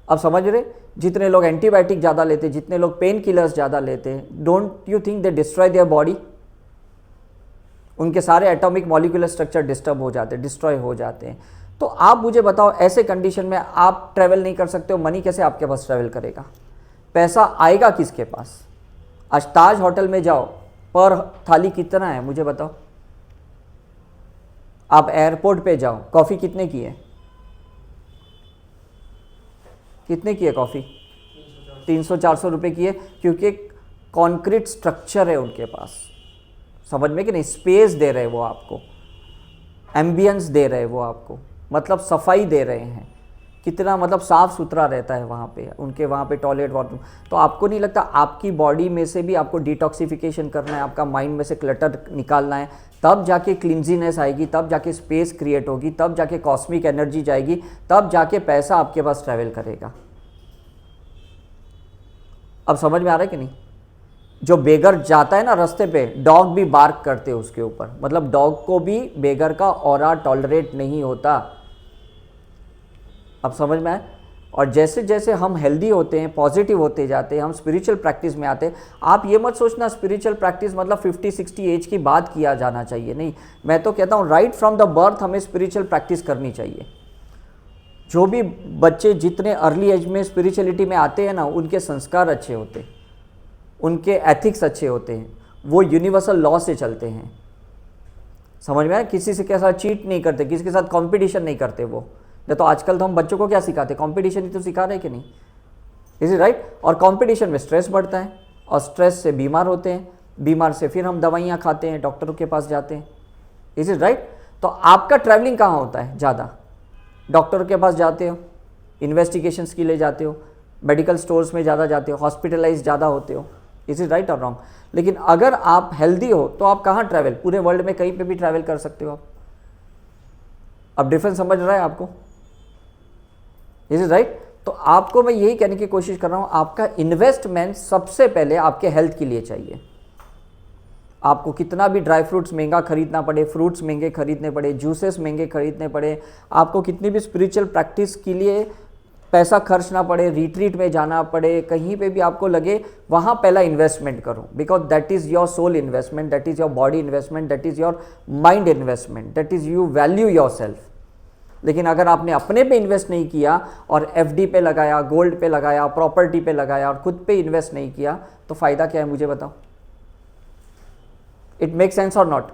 Speaker 1: अब समझ रहे? जितने लोग एंटीबायोटिक ज़्यादा लेते हैं, जितने लोग पेन किलर्स ज़्यादा लेते हैं, don't you think they destroy their body? उनके सारे एटॉमिक मॉलिक्यूलर स्ट्रक्चर डिस्टर्ब हो जाते हैं, डिस्ट्रॉय हो जाते हैं। तो आप मुझे बताओ, ऐसे कंडीशन में आप ट्रैवल नहीं कर सकते हो, मनी कैसे आपके पास ट्रैवल करेगा? पैसा आएगा किसके पास? आज ताज होटल में जाओ, पर थाली कितना है मुझे बताओ? आप एयरपोर्ट पे जाओ, कॉफ़ी कितने की है? कितने की है कॉफ़ी? 300-400 रुपये की है, क्योंकि कॉन्क्रीट स्ट्रक्चर है उनके पास। समझ में कि नहीं? स्पेस दे रहे वो आपको, एम्बियंस दे रहे वो आपको, मतलब सफाई दे रहे हैं। कितना मतलब साफ़ सुथरा रहता है वहाँ पे, उनके वहाँ पे टॉयलेट वाटर। तो आपको नहीं लगता आपकी बॉडी में से भी आपको डिटॉक्सिफिकेशन करना है, आपका माइंड में से क्लटर निकालना है, तब जाके क्लिनजीनेस आएगी, तब जाके स्पेस क्रिएट होगी, तब जाके कॉस्मिक एनर्जी जाएगी, तब जाके पैसा आपके पास ट्रैवल करेगा। अब समझ में आ रहा है कि नहीं? जो बेगर जाता है ना रास्ते पे, डॉग भी बार्क करते हैं उसके ऊपर, मतलब डॉग को भी बेगर का ऑरा टॉलरेट नहीं होता। अब समझ में आए? और जैसे जैसे हम हेल्दी होते हैं, पॉजिटिव होते जाते हैं, हम स्पिरिचुअल प्रैक्टिस में आते हैं। आप ये मत सोचना स्पिरिचुअल प्रैक्टिस मतलब 50-60 एज की बात किया जाना चाहिए, नहीं। मैं तो कहता हूँ राइट फ्रॉम द बर्थ हमें स्पिरिचुअल प्रैक्टिस करनी चाहिए। जो भी बच्चे जितने अर्ली एज में स्पिरिचुअलिटी में आते हैं ना, उनके संस्कार अच्छे होते हैं, उनके एथिक्स अच्छे होते हैं, वो यूनिवर्सल लॉ से चलते हैं। समझ में आया? किसी से के साथ चीट नहीं करते, किसी के साथ कंपटीशन नहीं करते वो। नहीं तो आजकल तो हम बच्चों को क्या सिखाते? कंपटीशन ही तो सिखा रहे कि नहीं? Is it right? और कंपटीशन में स्ट्रेस बढ़ता है, और स्ट्रेस से बीमार होते हैं, बीमार से फिर हम दवाइयाँ खाते हैं, डॉक्टरों के पास जाते हैं। Is it right? तो आपका ट्रैवलिंग कहाँ होता है ज़्यादा? डॉक्टर के पास जाते हो, इन्वेस्टिगेशंस के लिए जाते हो, मेडिकल स्टोर्स में ज़्यादा जाते हो, हॉस्पिटलाइज ज़्यादा होते हो। इज इट राइट और रॉन्ग? लेकिन अगर आप हेल्दी हो तो आप कहाँ ट्रैवल? पूरे वर्ल्ड में कहीं पे भी ट्रैवल कर सकते हो आप। अब डिफरेंस समझ रहा है आपको? Is it right? तो आपको मैं यही कहने की कोशिश कर रहा हूँ, आपका इन्वेस्टमेंट सबसे पहले आपके हेल्थ के लिए चाहिए। आपको कितना भी ड्राई फ्रूट्स महंगा खरीदना पड़े, फ्रूट्स महंगे खरीदने पड़े, जूसेस महंगे खरीदने पड़े, आपको कितनी भी स्पिरिचुअल प्रैक्टिस के लिए पैसा खर्चना पड़े, रिट्रीट में जाना पड़े, कहीं पे भी आपको लगे, वहाँ पहला इन्वेस्टमेंट करो। Because that is your soul investment, that is your body investment, that is your mind investment, that is you value yourself. लेकिन अगर आपने अपने पे इन्वेस्ट नहीं किया और एफडी पे लगाया, गोल्ड पे लगाया, प्रॉपर्टी पे लगाया और खुद पे इन्वेस्ट नहीं किया तो फ़ायदा क्या है मुझे बताओ? इट मेक सेंस और नॉट?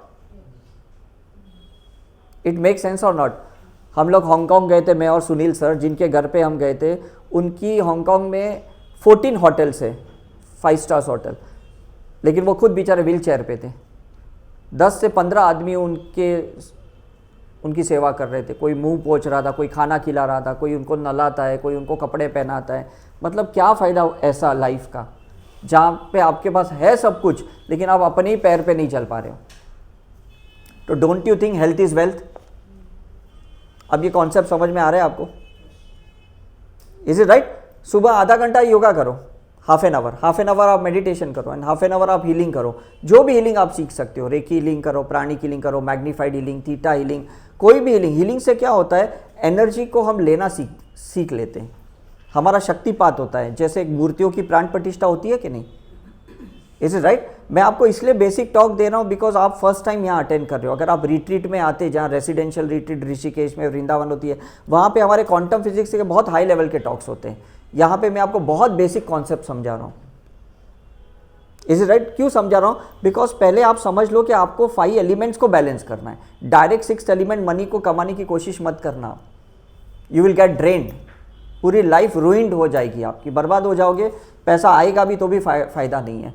Speaker 1: इट मेक सेंस और नॉट? हम लोग हांगकांग गए थे, मैं और सुनील सर, जिनके घर पे हम गए थे, उनकी हांगकांग में 14 होटल्स है, 5 स्टार्स होटल, लेकिन वो खुद बेचारे व्हील चेयर पे थे। 10 से 15 आदमी उनकी सेवा कर रहे थे। कोई मुंह पोंछ रहा था, कोई खाना खिला रहा था, कोई उनको नहलाता है, कोई उनको कपड़े पहनाता है। मतलब क्या फ़ायदा ऐसा लाइफ का जहाँ पे आपके पास है सब कुछ लेकिन आप अपने ही पैर पे नहीं चल पा रहे हो? तो don't you think health is wealth? अब ये कॉन्सेप्ट समझ में आ रहा है आपको? Is it right? सुबह आधा घंटा योगा करो, हाफ एन आवर आप मेडिटेशन करो एंड हाफ एन आवर आप हीलिंग करो। जो भी हीलिंग आप सीख सकते हो, रेकी हीलिंग करो, प्राणिक हीलिंग करो, मैग्नीफाइड हीलिंग, थीटा हीलिंग, कोई भी हीलिंग। हीलिंग से क्या होता है, एनर्जी को हम लेना सीख लेते हैं, हमारा शक्तिपात होता है। जैसे मूर्तियों की प्राण प्रतिष्ठा होती है कि नहीं? Is it right? मैं आपको इसलिए बेसिक टॉक दे रहा हूँ बिकॉज आप फर्स्ट टाइम यहाँ अटेंड कर रहे हो। अगर आप रिट्रीट में आते, जहाँ रेसिडेंशियल रिट्रीट ऋषिकेश में, वृंदावन होती है, वहाँ पे हमारे क्वांटम फिजिक्स के बहुत हाई लेवल के टॉक्स होते हैं। यहाँ पे मैं आपको बहुत बेसिक कॉन्सेप्ट समझा रहा हूँ। Is it right? क्यों समझा रहा हूँ? बिकॉज पहले आप समझ लो कि आपको 5 एलिमेंट्स को बैलेंस करना है। डायरेक्ट 6th एलिमेंट मनी को कमाने की कोशिश मत करना, यू विल गेट ड्रेन्ड। पूरी लाइफ रूइंड हो जाएगी आपकी, बर्बाद हो जाओगे, पैसा आएगा भी तो भी फ़ायदा नहीं है।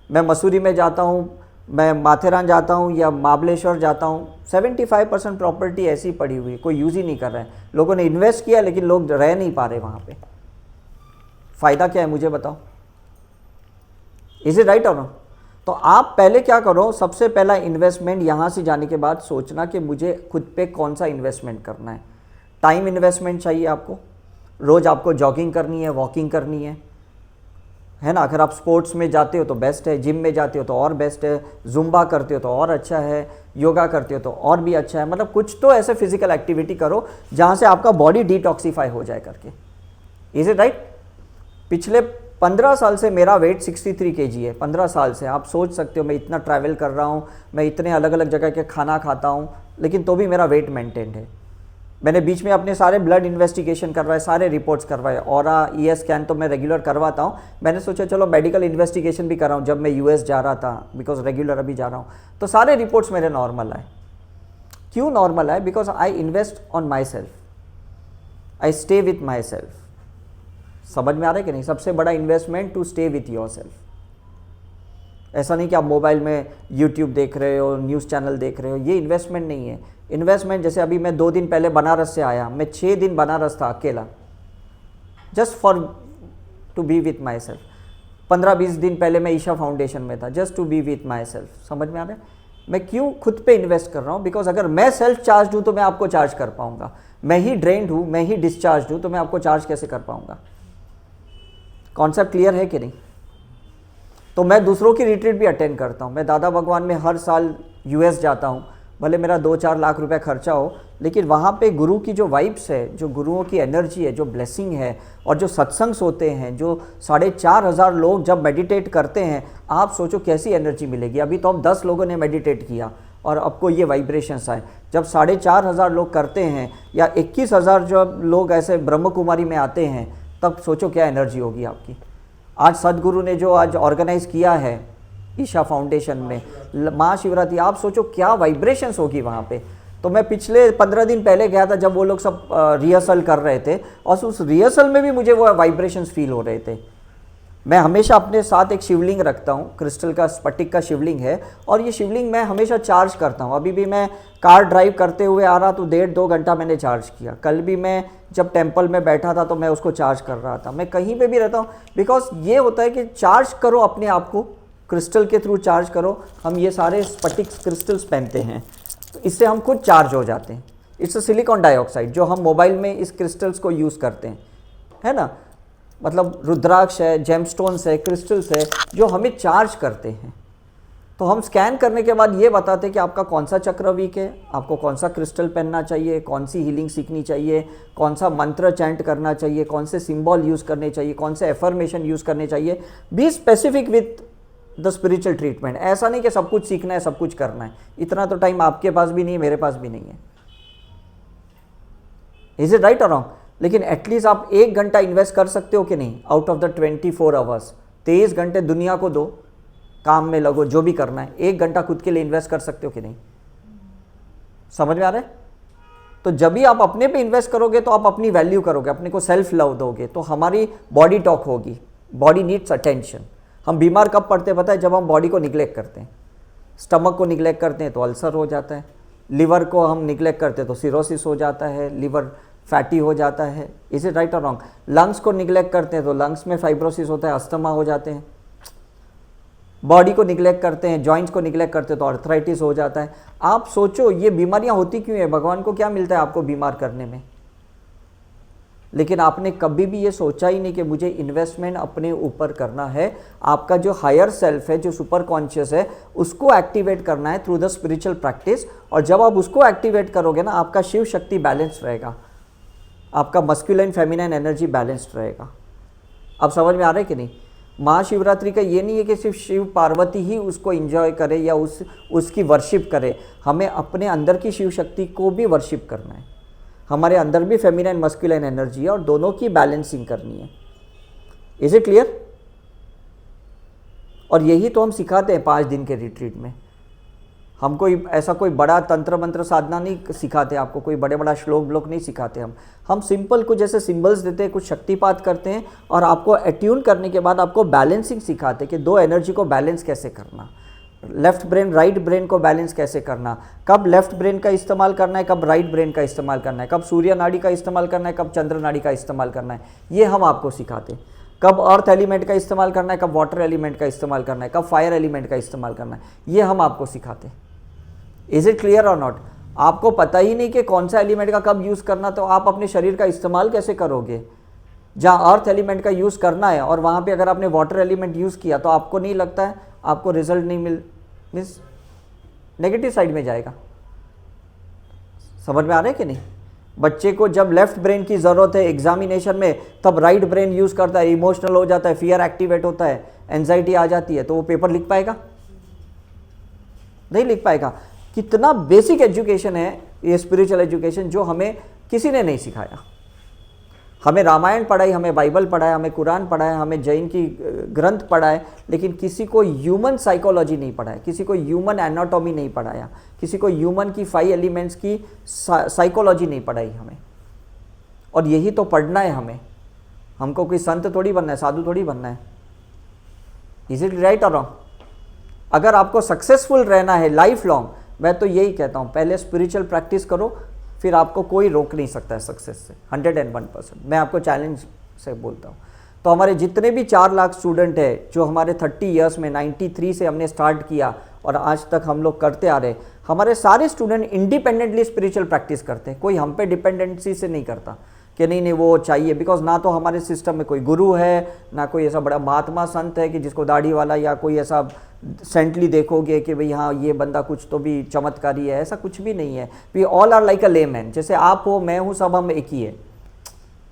Speaker 1: मैं मसूरी में जाता हूँ, मैं माथेरान जाता हूँ या महाबलेश्वर जाता हूँ, 75% प्रॉपर्टी ऐसी पड़ी हुई है, कोई यूज़ ही नहीं कर रहा है। लोगों ने इन्वेस्ट किया लेकिन लोग रह नहीं पा रहे वहाँ पे। फ़ायदा क्या है मुझे बताओ? इज इट राइट और नो? तो आप पहले क्या करो, सबसे पहला इन्वेस्टमेंट यहाँ से जाने के बाद सोचना कि मुझे खुद पे कौन सा इन्वेस्टमेंट करना है। टाइम इन्वेस्टमेंट चाहिए आपको, रोज़ आपको जॉगिंग करनी है, वॉकिंग करनी है ना? अगर आप स्पोर्ट्स में जाते हो तो बेस्ट है, जिम में जाते हो तो और बेस्ट है, जुम्बा करते हो तो और अच्छा है, योगा करते हो तो और भी अच्छा है। मतलब कुछ तो ऐसे फिजिकल एक्टिविटी करो जहाँ से आपका बॉडी डिटॉक्सीफाई हो जाए करके। Is it right? पिछले 15 साल से मेरा वेट 63 kg है। 15 साल से आप सोच सकते हो, मैं इतना ट्रैवल कर रहा हूँ, मैं इतने अलग अलग जगह के खाना खाता हूँ, लेकिन तो भी मेरा वेट मेंटेन्ड है। मैंने बीच में अपने सारे ब्लड इन्वेस्टिगेशन करवाए, सारे रिपोर्ट्स करवाए, ऑरा ES स्कैन तो मैं रेगुलर करवाता हूँ। मैंने सोचा चलो मेडिकल इन्वेस्टिगेशन भी कराऊँ जब मैं US जा रहा था, बिकॉज रेगुलर अभी जा रहा हूँ, तो सारे रिपोर्ट्स मेरे नॉर्मल आए। क्यों नॉर्मल आए? Because I invest on myself, I stay with myself. समझ में आ रहा है कि नहीं? सबसे बड़ा investment to stay with yourself. ऐसा नहीं कि आप मोबाइल में YouTube देख रहे हो, न्यूज़ चैनल देख रहे हो, ये इन्वेस्टमेंट नहीं है। इन्वेस्टमेंट जैसे अभी मैं 2 दिन पहले बनारस से आया, मैं 6 दिन बनारस था अकेला, just for to be with myself. 15-20 दिन पहले मैं ईशा फाउंडेशन में था, just to be with myself. समझ में आ रहा है? मैं क्यों खुद पे इन्वेस्ट कर रहा हूँ? बिकॉज अगर मैं सेल्फ चार्ज हूँ तो मैं आपको चार्ज कर पाऊँगा। मैं ही ड्रेन्ड हूँ, मैं ही डिस्चार्ज हूँ, तो मैं आपको चार्ज कैसे कर पाऊँगा? कॉन्सेप्ट क्लियर है कि नहीं? तो मैं दूसरों की रिट्रीट भी अटेंड करता हूँ। मैं दादा भगवान में हर साल US जाता हूँ, भले मेरा 2-4 लाख रुपए खर्चा हो, लेकिन वहाँ पे गुरु की जो वाइब्स है, जो गुरुओं की एनर्जी है, जो ब्लेसिंग है, और जो सत्संग्स होते हैं, जो 4,500 लोग जब मेडिटेट करते हैं, आप सोचो कैसी एनर्जी मिलेगी। अभी तो हम 10 लोगों ने मेडिटेट किया और आपको ये वाइब्रेशंस आए। जब 4,500 लोग करते हैं या 21,000 जब लोग ऐसे ब्रह्म कुमारी में आते हैं, तब सोचो क्या एनर्जी होगी आपकी। आज सदगुरु ने जो आज ऑर्गेनाइज किया है ईशा फाउंडेशन में महाशिवरात्रि, आप सोचो क्या वाइब्रेशंस होगी वहाँ पे। तो मैं पिछले 15 दिन पहले गया था जब वो लोग सब रिहर्सल कर रहे थे, और उस रिहर्सल में भी मुझे वो वाइब्रेशंस फील हो रहे थे। मैं हमेशा अपने साथ एक शिवलिंग रखता हूँ, क्रिस्टल का, स्फटिक का शिवलिंग है, और ये शिवलिंग मैं हमेशा चार्ज करता हूँ। अभी भी मैं कार ड्राइव करते हुए आ रहा तो 1.5-2 घंटा मैंने चार्ज किया। कल भी मैं जब टेंपल में बैठा था तो मैं उसको चार्ज कर रहा था। मैं कहीं पे भी रहता हूँ, बिकॉज ये होता है कि चार्ज करो अपने आप को, क्रिस्टल के थ्रू चार्ज करो। हम ये सारे स्फटिक क्रिस्टल्स पहनते हैं, तो इससे हम खुद चार्ज हो जाते हैं। इट्स सिलिकॉन डाइऑक्साइड जो हम मोबाइल में इस क्रिस्टल्स को यूज़ करते हैं, है ना? मतलब रुद्राक्ष है, जेमस्टोन्स है, क्रिस्टल्स है जो हमें चार्ज करते हैं। तो हम स्कैन करने के बाद ये बताते हैं कि आपका कौन सा चक्र वीक है, आपको कौन सा क्रिस्टल पहनना चाहिए, कौन सी हीलिंग सीखनी चाहिए, कौन सा मंत्र चैंट करना चाहिए, कौन से सिंबल यूज़ करने चाहिए, कौन से एफर्मेशन यूज़ करने चाहिए। Be specific with the spiritual treatment. ऐसा नहीं कि सब कुछ सीखना है, सब कुछ करना है। इतना तो टाइम आपके पास भी नहीं है, मेरे पास भी नहीं है। इज इट राइट और रॉन्ग? लेकिन एटलीस्ट आप 1 घंटा इन्वेस्ट कर सकते हो कि नहीं आउट ऑफ द 24 आवर्स? 23 घंटे दुनिया को दो, काम में लगो, जो भी करना है, 1 घंटा खुद के लिए इन्वेस्ट कर सकते हो कि नहीं? समझ में आ रहा है? तो जब भी आप अपने पे इन्वेस्ट करोगे तो आप अपनी वैल्यू करोगे, अपने को सेल्फ लव दोगे, तो हमारी बॉडी टॉक होगी। Body needs attention. हम बीमार कब पड़ते पता है? जब हम बॉडी को निग्लेक्ट करते हैं। स्टमक को निग्लेक्ट करते हैं तो अल्सर हो जाता है, लिवर को हम निग्लेक्ट करते हैं तो सिरोसिस हो जाता है, लिवर फैटी हो जाता है। इज इट राइट और रॉन्ग? लंग्स को निग्लेक्ट करते हैं तो लंग्स में फाइब्रोसिस होता है, अस्थमा हो जाते हैं। बॉडी को निग्लेक्ट करते हैं, जॉइंट्स को निग्लेक्ट करते हैं तो अर्थराइटिस हो जाता है। आप सोचो ये बीमारियां होती क्यों है? भगवान को क्या मिलता है आपको बीमार करने में? लेकिन आपने कभी भी ये सोचा ही नहीं कि मुझे इन्वेस्टमेंट अपने ऊपर करना है। आपका जो हायर सेल्फ है, जो सुपर कॉन्शियस है, उसको एक्टिवेट करना है थ्रू द स्पिरिचुअल प्रैक्टिस। और जब आप उसको एक्टिवेट करोगे ना, आपका शिव शक्ति बैलेंस्ड रहेगा, आपका मस्कुलाइन फेमिनाइन एनर्जी बैलेंस्ड रहेगा। अब समझ में आ रहा है कि नहीं? महाशिवरात्रि का ये नहीं है कि सिर्फ शिव पार्वती ही उसको एंजॉय करे या उसकी वर्शिप करे। हमें अपने अंदर की शिव शक्ति को भी वर्शिप करना है। हमारे अंदर भी फेमिनाइन मस्कुलाइन एनर्जी है और दोनों की बैलेंसिंग करनी है। Is it clear? और यही तो हम सिखाते हैं 5 दिन के रिट्रीट में। हम कोई ऐसा कोई बड़ा तंत्र मंत्र साधना नहीं सिखाते आपको, कोई बड़े बड़ा श्लोक ब्लोक नहीं सिखाते। हम सिंपल कुछ ऐसे सिंबल्स देते हैं, कुछ शक्तिपात करते हैं और आपको अट्यून करने के बाद आपको बैलेंसिंग सिखाते हैं कि 2 एनर्जी को बैलेंस कैसे करना, लेफ्ट ब्रेन राइट ब्रेन को बैलेंस कैसे करना, कब लेफ्ट ब्रेन का इस्तेमाल करना है, कब राइट ब्रेन का इस्तेमाल करना है, कब सूर्य नाड़ी का इस्तेमाल करना है, कब चंद्र नाड़ी का इस्तेमाल करना है। ये हम आपको सिखाते हैं। कब अर्थ एलिमेंट का इस्तेमाल करना है, कब वाटर एलिमेंट का इस्तेमाल करना है, कब फायर एलिमेंट का इस्तेमाल करना है, ये हम आपको सिखाते हैं। इज इट क्लियर और नॉट? आपको पता ही नहीं कि कौन सा एलिमेंट का कब यूज़ करना, तो आप अपने शरीर का इस्तेमाल कैसे करोगे? जहाँ अर्थ एलिमेंट का यूज़ करना है और वहाँ पे अगर आपने वाटर एलिमेंट यूज़ किया तो आपको नहीं लगता है, आपको रिजल्ट नहीं मीन्स नेगेटिव साइड में जाएगा। समझ में आ रहा है कि नहीं? बच्चे को जब लेफ्ट ब्रेन की ज़रूरत है एग्जामिनेशन में, तब राइट ब्रेन यूज़ करता है, इमोशनल हो जाता है, फियर एक्टिवेट होता है, एंजाइटी आ जाती है, तो वो पेपर लिख पाएगा? नहीं लिख पाएगा। कितना बेसिक एजुकेशन है ये स्पिरिचुअल एजुकेशन, जो हमें किसी ने नहीं सिखाया। हमें रामायण पढ़ाई, हमें बाइबल पढ़ाया, हमें कुरान पढ़ाया, हमें जैन की ग्रंथ पढ़ाए, लेकिन किसी को ह्यूमन साइकोलॉजी नहीं पढ़ाया, किसी को ह्यूमन एनाटॉमी नहीं पढ़ाया, किसी को ह्यूमन की 5 एलिमेंट्स की साइकोलॉजी नहीं पढ़ाई हमें। और यही तो पढ़ना है हमें। हमको कोई संत थोड़ी बनना है, साधु थोड़ी बनना है। इज इट राइट और रॉन्ग? अगर आपको सक्सेसफुल रहना है लाइफ लॉन्ग, मैं तो यही कहता हूँ, पहले स्पिरिचुअल प्रैक्टिस करो, फिर आपको कोई रोक नहीं सकता है सक्सेस से। 101% मैं आपको चैलेंज से बोलता हूँ। तो हमारे जितने भी 4 लाख स्टूडेंट है, जो हमारे 30 ईयर्स में 93 से हमने स्टार्ट किया और आज तक हम लोग करते आ रहे, हमारे सारे स्टूडेंट इंडिपेंडेंटली स्पिरिचुअल प्रैक्टिस करते हैं। कोई हम पे डिपेंडेंसी से नहीं करता कि नहीं वो चाहिए, बिकॉज ना तो हमारे सिस्टम में कोई गुरु है, ना कोई ऐसा बड़ा महात्मा संत है कि जिसको दाढ़ी वाला या कोई ऐसा सेंटली देखोगे कि भाई हाँ ये बंदा कुछ तो भी चमत्कारी है। ऐसा कुछ भी नहीं है। We all are like a layman. जैसे आप हो, मैं हूँ, सब हम एक ही है।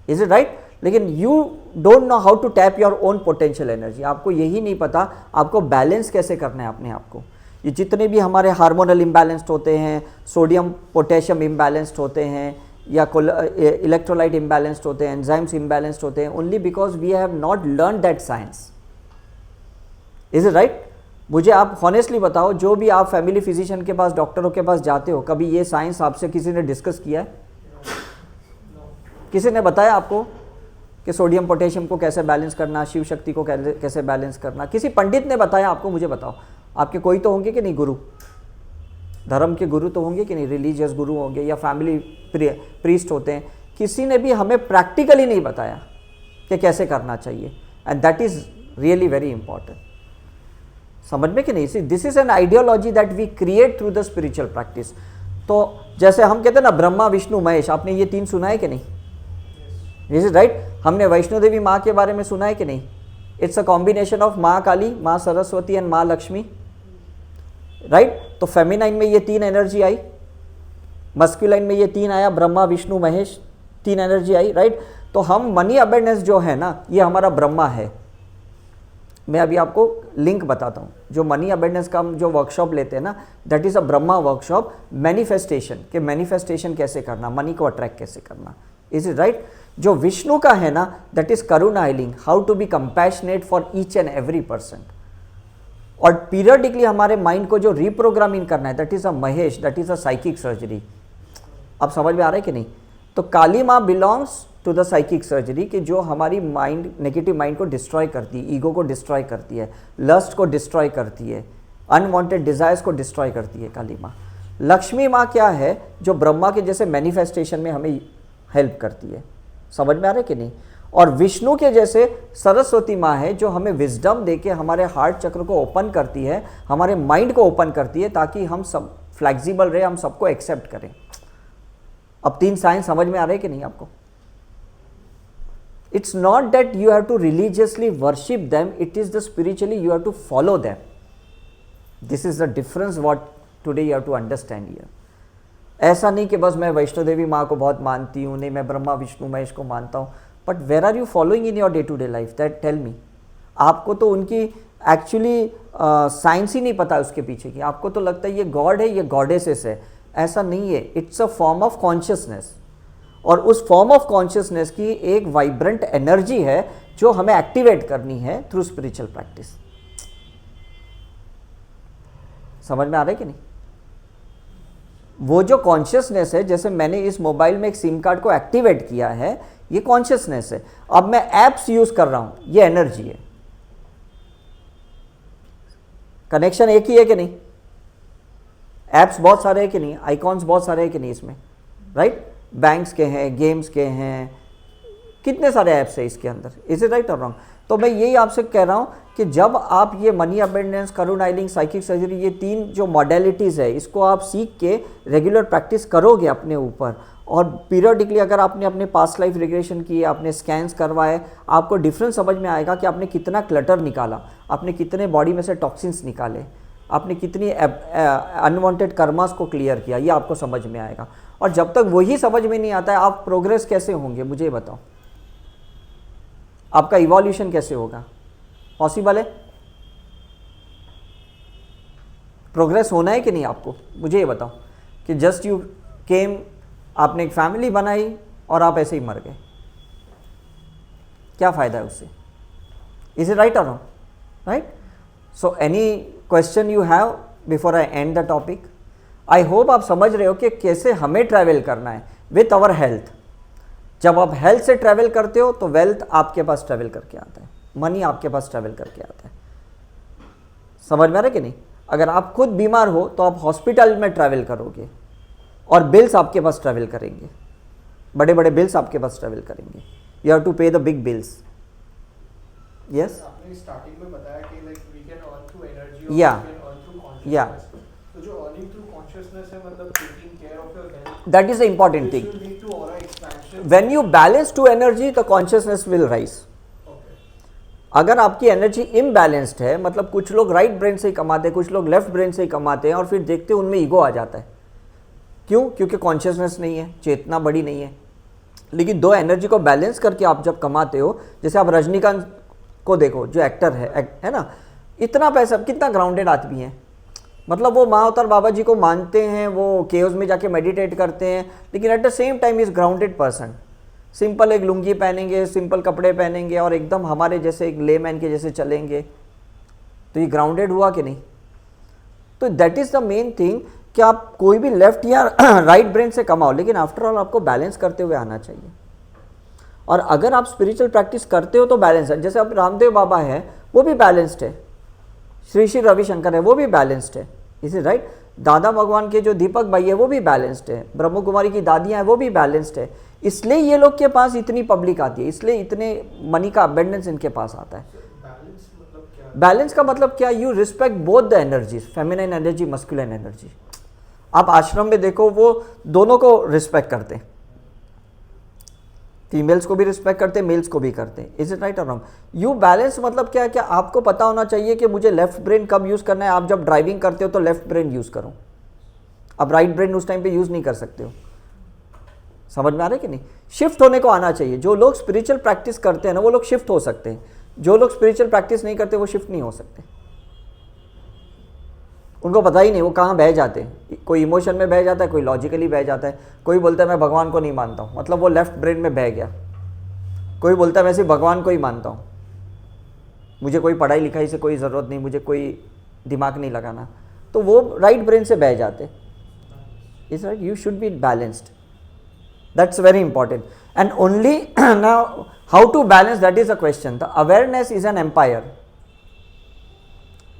Speaker 1: Is it right? लेकिन you don't know how to tap your own potential energy. आपको यही नहीं पता आपको बैलेंस कैसे करना है अपने आप को। ये जितने भी हमारे हार्मोनल इम्बैलेंस्ड होते हैं, सोडियम पोटेशियम इम्बैलेंस्ड होते हैं, या इलेक्ट्रोलाइट इम्बैलेंस्ड होते हैं, एंजाइम्स इम्बैलेंस्ड होते हैं, only because we have not learn that science. Is it right? मुझे आप हॉनेस्टली बताओ, जो भी आप फैमिली फिजिशियन के पास, डॉक्टरों के पास जाते हो, कभी ये साइंस आपसे किसी ने डिस्कस किया है? किसी ने बताया आपको कि सोडियम पोटेशियम को कैसे बैलेंस करना, शिव शक्ति को कैसे बैलेंस करना? किसी पंडित ने बताया आपको? मुझे बताओ। आपके कोई तो होंगे कि नहीं गुरु, धर्म के गुरु तो होंगे कि नहीं, रिलीजियस गुरु होंगे या फैमिली प्रीस्ट होते हैं। किसी ने भी हमें प्रैक्टिकली नहीं बताया कि कैसे करना चाहिए, and that is really very important. समझ में कि नहीं? See this is an ideology that we create through the spiritual practice. तो जैसे हम कहते हैं ना ब्रह्मा विष्णु महेश, आपने ये 3 सुना है कि नहीं? This is right. हमने वैष्णो देवी माँ के बारे में सुना है कि नहीं? इट्स अ कॉम्बिनेशन ऑफ माँ काली, माँ सरस्वती एंड माँ लक्ष्मी, राइट? तो फेमिनाइन में ये 3 एनर्जी आई, मस्कुलाइन में ये 3 आया, ब्रह्मा विष्णु महेश 3 एनर्जी आई, राइट? तो हम मनी अबेंडेंस जो है ना, ये हमारा ब्रह्मा है। मैं अभी आपको लिंक बताता हूँ। जो मनी अबेंडेंस का हम जो वर्कशॉप लेते हैं ना, that is a Brahma workshop. Manifestation के मैनिफेस्टेशन कैसे करना, मनी को अट्रैक्ट कैसे करना, इज इट राइट? जो विष्णु का है ना, that is Karuna healing, how to be compassionate for each and every person. और पीरियडिकली हमारे माइंड को जो रिप्रोग्रामिंग करना है, that is a Mahesh, that is a psychic surgery. अब समझ में आ रहा है कि नहीं? तो Kali Maa belongs to the psychic surgery, कि जो हमारी माइंड, नेगेटिव माइंड को डिस्ट्रॉय करती है, ईगो को डिस्ट्रॉय करती है, लस्ट को डिस्ट्रॉय करती है, अनवांटेड डिजायर्स को डिस्ट्रॉय करती है काली माँ। लक्ष्मी माँ क्या है? जो ब्रह्मा के जैसे मैनिफेस्टेशन में हमें हेल्प करती है। समझ में आ रहा है कि नहीं? और विष्णु के जैसे सरस्वती माँ है, जो हमें विजडम देके हमारे हार्ट चक्र को ओपन करती है, हमारे माइंड को ओपन करती है, ताकि हम सब फ्लेक्सिबल रहे, हम सबको एक्सेप्ट करें। अब 3 साइंस समझ में आ रहे हैं कि नहीं आपको? It's not that you have to religiously worship them, it is the spiritually you have to follow them. This is the difference what today you have to understand here. ऐसा नहीं कि बस मैं वैष्णो देवी माँ को बहुत मानती हूँ, नहीं मैं ब्रह्मा विष्णु महेश को मानता हूँ, but where are you following in your day to day life? That tell me. आपको तो उनकी एक्चुअली साइंस ही नहीं पता उसके पीछे की। आपको तो लगता है ये गॉड है, ये गॉडेसेस है। ऐसा नहीं है, it's a form of consciousness, और उस फॉर्म ऑफ कॉन्शियसनेस की एक वाइब्रेंट एनर्जी है जो हमें एक्टिवेट करनी है थ्रू स्पिरिचुअल प्रैक्टिस। समझ में आ रहा है कि नहीं? वो जो कॉन्शियसनेस है, जैसे मैंने इस मोबाइल में एक सिम कार्ड को एक्टिवेट किया है, ये कॉन्शियसनेस है। अब मैं एप्स यूज कर रहा हूं, ये एनर्जी है। कनेक्शन एक ही है कि नहीं? एप्स बहुत सारे हैं कि नहीं? आइकॉन्स बहुत सारे हैं कि नहीं इसमें? राइट? बैंक्स के हैं, गेम्स के हैं, कितने सारे ऐप्स हैं इसके अंदर। इज इट राइट और रॉन्ग? तो मैं यही आपसे कह रहा हूं कि जब आप ये मनी अबेंडेंस, करुणा हीलिंग, साइकिक सर्जरी, ये 3 जो मॉडलिटीज़ है, इसको आप सीख के रेगुलर प्रैक्टिस करोगे अपने ऊपर, और पीरियडिकली अगर आपने अपने पास्ट लाइफ रिग्रेशन किए, आपने स्कैन्स करवाए, आपको डिफरेंस समझ में आएगा कि आपने कितना क्लटर निकाला, आपने कितने बॉडी में से टॉक्सिन्स निकाले, आपने कितनी अनवांटेड कर्मास को क्लियर किया, ये आपको समझ में आएगा। और जब तक वही समझ में नहीं आता है, आप प्रोग्रेस कैसे होंगे मुझे ये बताओ? आपका इवोल्यूशन कैसे होगा? पॉसिबल है? प्रोग्रेस होना है कि नहीं आपको? मुझे ये बताओ कि जस्ट यू केम, आपने एक फैमिली बनाई और आप ऐसे ही मर गए, क्या फायदा है उससे? इज इट राइट और not? Right? So any question you have before I end the topic? I hope आप समझ रहे हो कि कैसे हमें ट्रैवल करना है विथ आवर हेल्थ। जब आप हेल्थ से ट्रैवल करते हो तो वेल्थ आपके पास ट्रैवल करके आता है, मनी आपके पास ट्रैवल करके आता है। समझ में आ रहा है कि नहीं? अगर आप खुद बीमार हो तो आप हॉस्पिटल में ट्रैवल करोगे, और बिल्स आपके पास ट्रैवल करेंगे, बड़े बड़े बिल्स आपके पास ट्रैवल करेंगे। You have to pay the big bills. Yes,
Speaker 2: आपने स्टार्टिंग में बताया कि like we can earn through energy,
Speaker 1: या
Speaker 2: या तो जो अर्निंग थ्रू कॉन्शियसनेस है, मतलब taking care of your health,
Speaker 1: that is the important thing.
Speaker 2: Lead to aura expansion.
Speaker 1: When you balance to energy, the consciousness will rise. अगर आपकी energy imbalanced है, मतलब कुछ लोग राइट ब्रेन से ही कमाते हैं, कुछ लोग लेफ्ट ब्रेन से ही कमाते हैं, और फिर देखते हैं उनमें ईगो आ जाता है। क्यों? क्योंकि कॉन्शियसनेस नहीं है, चेतना बड़ी नहीं है। लेकिन दो एनर्जी को बैलेंस करके आप जब कमाते हो, जैसे आप रजनीकांत को देखो, जो एक्टर है ना, इतना पैसा, कितना ग्राउंडेड आदमी है। मतलब वो महाअवतार बाबा जी को मानते हैं, वो केव्स में जाके मेडिटेट करते हैं, लेकिन at the same time is grounded person. Simple एक लुंगी पहनेंगे, सिंपल कपड़े पहनेंगे, और एकदम हमारे जैसे एक लेमैन के जैसे चलेंगे, तो ये ग्राउंडेड हुआ कि नहीं? तो that is the main thing कि आप कोई भी लेफ्ट या राइट ब्रेन से कमाओ, लेकिन आफ्टर ऑल आपको बैलेंस करते हुए आना चाहिए। और अगर आप स्पिरिचुअल प्रैक्टिस करते हो तो बैलेंस है। जैसे अब रामदेव बाबा है, वो भी बैलेंस्ड है, श्री श्री रविशंकर है, वो भी बैलेंस्ड है। Is it right? दादा भगवान के जो दीपक भाई है, वो भी बैलेंस्ड है। ब्रह्म कुमारी की दादियाँ हैं, वो भी बैलेंस्ड है। इसलिए ये लोग के पास इतनी पब्लिक आती है, इसलिए इतने मनी का अबेंडेंस इनके पास आता है।
Speaker 2: बैलेंस मतलब क्या?
Speaker 1: बैलेंस का मतलब क्या? You respect both the energies, feminine energy, masculine energy. आप आश्रम में देखो, वो दोनों को रिस्पेक्ट करते हैं, फीमेल्स को भी रिस्पेक्ट करते हैं, मेल्स को भी करते हैं। इज इट राइट और रॉन्ग? यू बैलेंस मतलब क्या है? क्या आपको पता होना चाहिए कि मुझे लेफ्ट ब्रेन कब यूज करना है। आप जब ड्राइविंग करते हो तो लेफ्ट ब्रेन यूज करो, अब राइट ब्रेन उस टाइम पे यूज नहीं कर सकते हो। समझ में आ रहा है कि नहीं? शिफ्ट होने को आना चाहिए। जो लोग स्पिरिचुअल प्रैक्टिस करते हैं ना, वो लोग शिफ्ट हो सकते हैं। जो लोग स्पिरिचुअल प्रैक्टिस नहीं करते, वो शिफ्ट नहीं हो सकते। उनको पता ही नहीं वो कहाँ बह जाते हैं। कोई इमोशन में बह जाता है, कोई लॉजिकली बह जाता है। कोई बोलता है मैं भगवान को नहीं मानता हूँ, मतलब वो लेफ्ट ब्रेन में बह गया। कोई बोलता है मैं सिर्फ भगवान को ही मानता हूँ, मुझे कोई पढ़ाई लिखाई से कोई ज़रूरत नहीं, मुझे कोई दिमाग नहीं लगाना, तो वो राइट ब्रेन से बह जाते। Is right, you should be balanced, that's very important. And only now how to balance, that is a question. The awareness is an empire.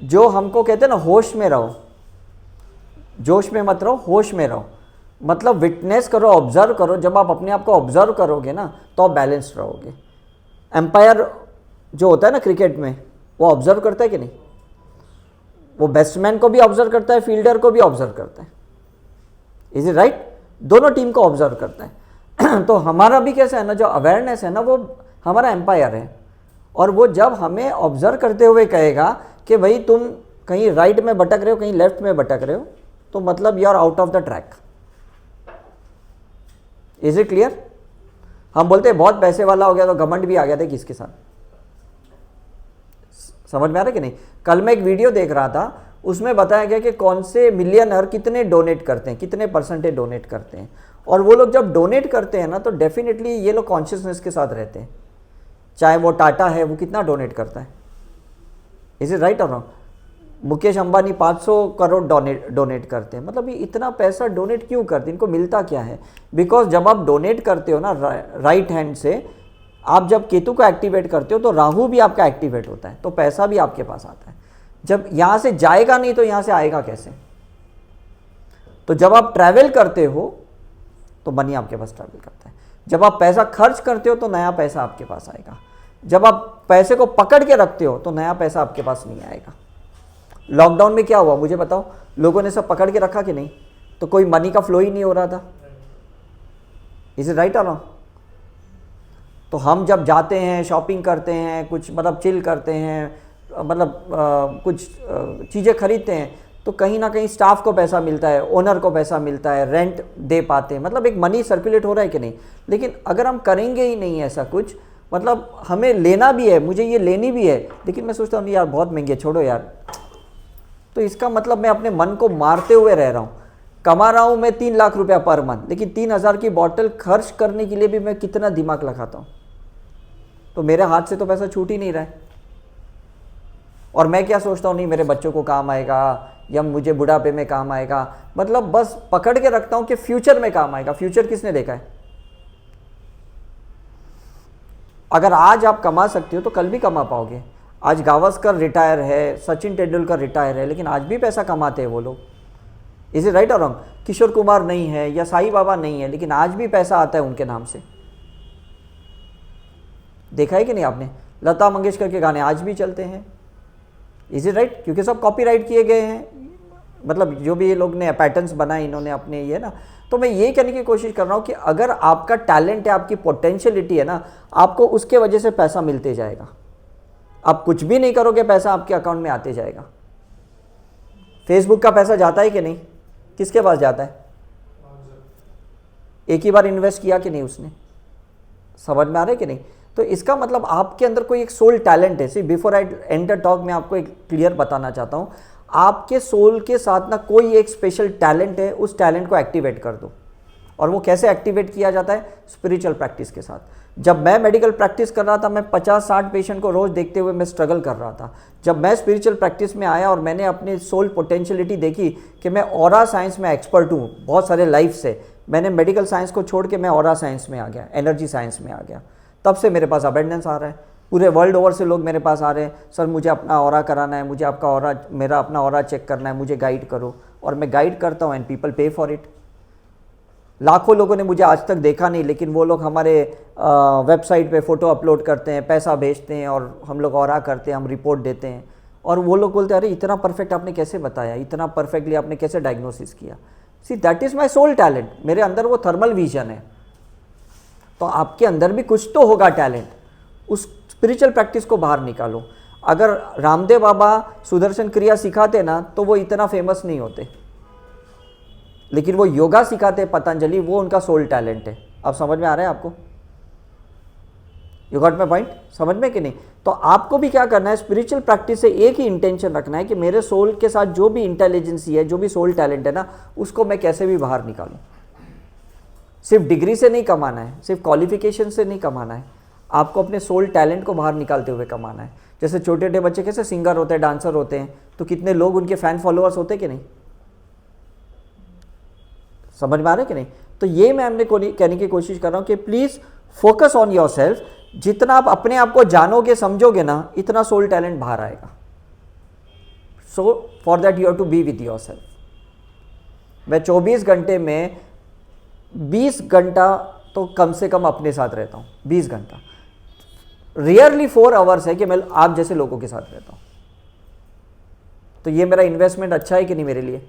Speaker 1: जो हमको कहते हैं ना होश में रहो, जोश में मत रहो, होश में रहो, मतलब विटनेस करो, ऑब्जर्व करो। जब आप अपने आप को ऑब्जर्व करोगे ना तो आप बैलेंस्ड रहोगे। एम्पायर जो होता है ना क्रिकेट में, वो ऑब्जर्व करता है कि नहीं? वो बैट्समैन को भी ऑब्जर्व करता है, फील्डर को भी ऑब्जर्व करता है। Is it right? दोनों टीम को ऑब्जर्व करता है। तो हमारा भी कैसा है ना, जो अवेयरनेस है ना वो हमारा एम्पायर है। और वो जब हमें ऑब्जर्व करते हुए कहेगा कि भाई तुम कहीं राइट में भटक रहे हो, कहीं लेफ्ट में भटक रहे हो, तो मतलब you are out of the track. Is it clear? हम बोलते हैं बहुत पैसे वाला हो गया तो घमंड भी आ गया था किसके साथ। समझ में आ रहा है कि नहीं? कल मैं एक वीडियो देख रहा था, उसमें बताया गया कि कौन से मिलियनर कितने डोनेट करते हैं, कितने परसेंटेज डोनेट करते हैं। और वो लोग जब डोनेट करते हैं ना तो डेफिनेटली ये लोग कॉन्शियसनेस के साथ रहते हैं। चाहे वो टाटा है, वो कितना डोनेट करता है? इज इट राइट और रॉन्ग? मुकेश अंबानी 500 करोड़ डोनेट करते हैं। मतलब ये इतना पैसा डोनेट क्यों करते हैं? इनको मिलता क्या है? बिकॉज जब आप डोनेट करते हो ना राइट हैंड से, आप जब केतु को एक्टिवेट करते हो तो राहु भी आपका एक्टिवेट होता है, तो पैसा भी आपके पास आता है। जब यहाँ से जाएगा नहीं तो यहाँ से आएगा कैसे? तो जब आप ट्रैवल करते हो तो मनी आपके पास ट्रैवल करता है। जब आप पैसा खर्च करते हो तो नया पैसा आपके पास आएगा। जब आप पैसे को पकड़ के रखते हो तो नया पैसा आपके पास नहीं आएगा। लॉकडाउन में क्या हुआ मुझे बताओ? लोगों ने सब पकड़ के रखा कि नहीं? तो कोई मनी का फ्लो ही नहीं हो रहा था। इज इट राइट और रॉन्ग? तो हम जब जाते हैं, शॉपिंग करते हैं, कुछ मतलब चिल करते हैं, मतलब कुछ चीज़ें खरीदते हैं, तो कहीं ना कहीं स्टाफ को पैसा मिलता है, ओनर को पैसा मिलता है, रेंट दे पाते हैं, मतलब एक मनी सर्कुलेट हो रहा है कि नहीं? लेकिन अगर हम करेंगे ही नहीं ऐसा कुछ, मतलब हमें लेना भी है, मुझे ये लेनी भी है, लेकिन मैं सोचता हूँ यार बहुत महंगी है, छोड़ो यार, तो इसका मतलब मैं अपने मन को मारते हुए रह रहा हूँ। कमा रहा हूँ मैं 3 लाख रुपया पर मंथ, लेकिन 3,000 की बॉटल खर्च करने के लिए भी मैं कितना दिमाग लगाता हूँ, तो मेरे हाथ से तो पैसा छूट ही नहीं रहा है। और मैं क्या सोचता हूँ, नहीं मेरे बच्चों को काम आएगा या मुझे बुढ़ापे में काम आएगा, मतलब बस पकड़ के रखता हूँ कि फ्यूचर में काम आएगा। फ्यूचर किसने देखा है? अगर आज आप कमा सकते हो तो कल भी कमा पाओगे। आज गावस्कर रिटायर है, सचिन तेंदुलकर रिटायर है, लेकिन आज भी पैसा कमाते हैं वो लोग। इज इट राइट और रॉन्ग? किशोर कुमार नहीं है या साईं बाबा नहीं है, लेकिन आज भी पैसा आता है उनके नाम से। देखा है कि नहीं आपने? लता मंगेशकर के गाने आज भी चलते हैं। Is it right? क्योंकि सब कॉपीराइट किए गए हैं, मतलब जो भी ये लोग ने पैटर्न्स बनाए इन्होंने अपने, ये ना। तो मैं ये कहने की कोशिश कर रहा हूँ कि अगर आपका टैलेंट है, आपकी पोटेंशियलिटी है ना, आपको उसके वजह से पैसा मिलते जाएगा। आप कुछ भी नहीं करोगे, पैसा आपके अकाउंट में आते जाएगा। फेसबुक का पैसा जाता है कि नहीं? किसके पास जाता है? एक ही बार इन्वेस्ट किया कि नहीं उसने? समझ में आ रहा है कि नहीं? तो इसका मतलब आपके अंदर कोई एक सोल टैलेंट है। See before I end the talk मैं आपको एक क्लियर बताना चाहता हूँ, आपके सोल के साथ ना कोई एक स्पेशल टैलेंट है, उस टैलेंट को एक्टिवेट कर दो। और वो कैसे एक्टिवेट किया जाता है? स्पिरिचुअल प्रैक्टिस के साथ। जब मैं मेडिकल प्रैक्टिस कर रहा था, मैं 50-60 पेशेंट को रोज़ देखते हुए मैं स्ट्रगल कर रहा था। जब मैं स्पिरिचुअल प्रैक्टिस में आया और मैंने अपनी सोल पोटेंशियलिटी देखी कि मैं ऑरा साइंस में एक्सपर्ट हूँ बहुत सारे लाइफ से, मैंने मेडिकल साइंस को छोड़ के मैं ऑरा साइंस में आ गया, एनर्जी साइंस में आ गया। तब से मेरे पास अबेंडेंस आ रहा है। पूरे वर्ल्ड ओवर से लोग मेरे पास आ रहे हैं, सर मुझे अपना ऑरा कराना है, मुझे आपका ऑरा, मेरा अपना ऑरा चेक करना है, मुझे गाइड करो। और मैं गाइड करता हूँ एंड पीपल पे फॉर इट। लाखों लोगों ने मुझे आज तक देखा नहीं, लेकिन वो लोग हमारे वेबसाइट पे फ़ोटो अपलोड करते हैं, पैसा भेजते हैं और हम लोग ऑरा करते हैं, हम रिपोर्ट देते हैं। और वो लोग बोलते हैं अरे इतना परफेक्ट आपने कैसे बताया, इतना परफेक्टली आपने कैसे डायग्नोसिस किया। See that is my soul talent. मेरे अंदर वो थर्मल विजन है। तो आपके अंदर भी कुछ तो होगा टैलेंट, उस स्पिरिचुअल प्रैक्टिस को बाहर निकालो। अगर रामदेव बाबा सुदर्शन क्रिया सिखाते ना तो वो इतना फेमस नहीं होते, लेकिन वो योगा सिखाते पतंजलि, वो उनका सोल टैलेंट है। अब समझ में आ रहा है आपको? यू गॉट माई पॉइंट, समझ में कि नहीं? तो आपको भी क्या करना है, स्पिरिचुअल प्रैक्टिस से एक ही इंटेंशन रखना है कि मेरे सोल के साथ जो भी इंटेलिजेंसी है, जो भी सोल टैलेंट है ना, उसको मैं कैसे भी बाहर निकालूं। सिर्फ डिग्री से नहीं कमाना है, सिर्फ क्वालिफिकेशन से नहीं कमाना है, आपको अपने सोल टैलेंट को बाहर निकालते हुए कमाना है। जैसे छोटे छोटे बच्चे कैसे सिंगर होते हैं, डांसर होते हैं, तो कितने लोग उनके फैन फॉलोअर्स होते कि नहीं? समझ में आ रहा है कि नहीं? तो ये मैं हमने कहने की कोशिश कर रहा हूं कि please focus on your self. जितना आप अपने आप को जानोगे समझोगे ना, इतना सोल टैलेंट बाहर आएगा। So for that you have to be with yourself. मैं 24 घंटे में 20 घंटा तो कम से कम अपने साथ रहता हूं, 20 घंटा। रियरली 4 आवर्स है कि मैं आप जैसे लोगों के साथ रहता हूं। तो ये मेरा इन्वेस्टमेंट अच्छा है कि नहीं मेरे लिए?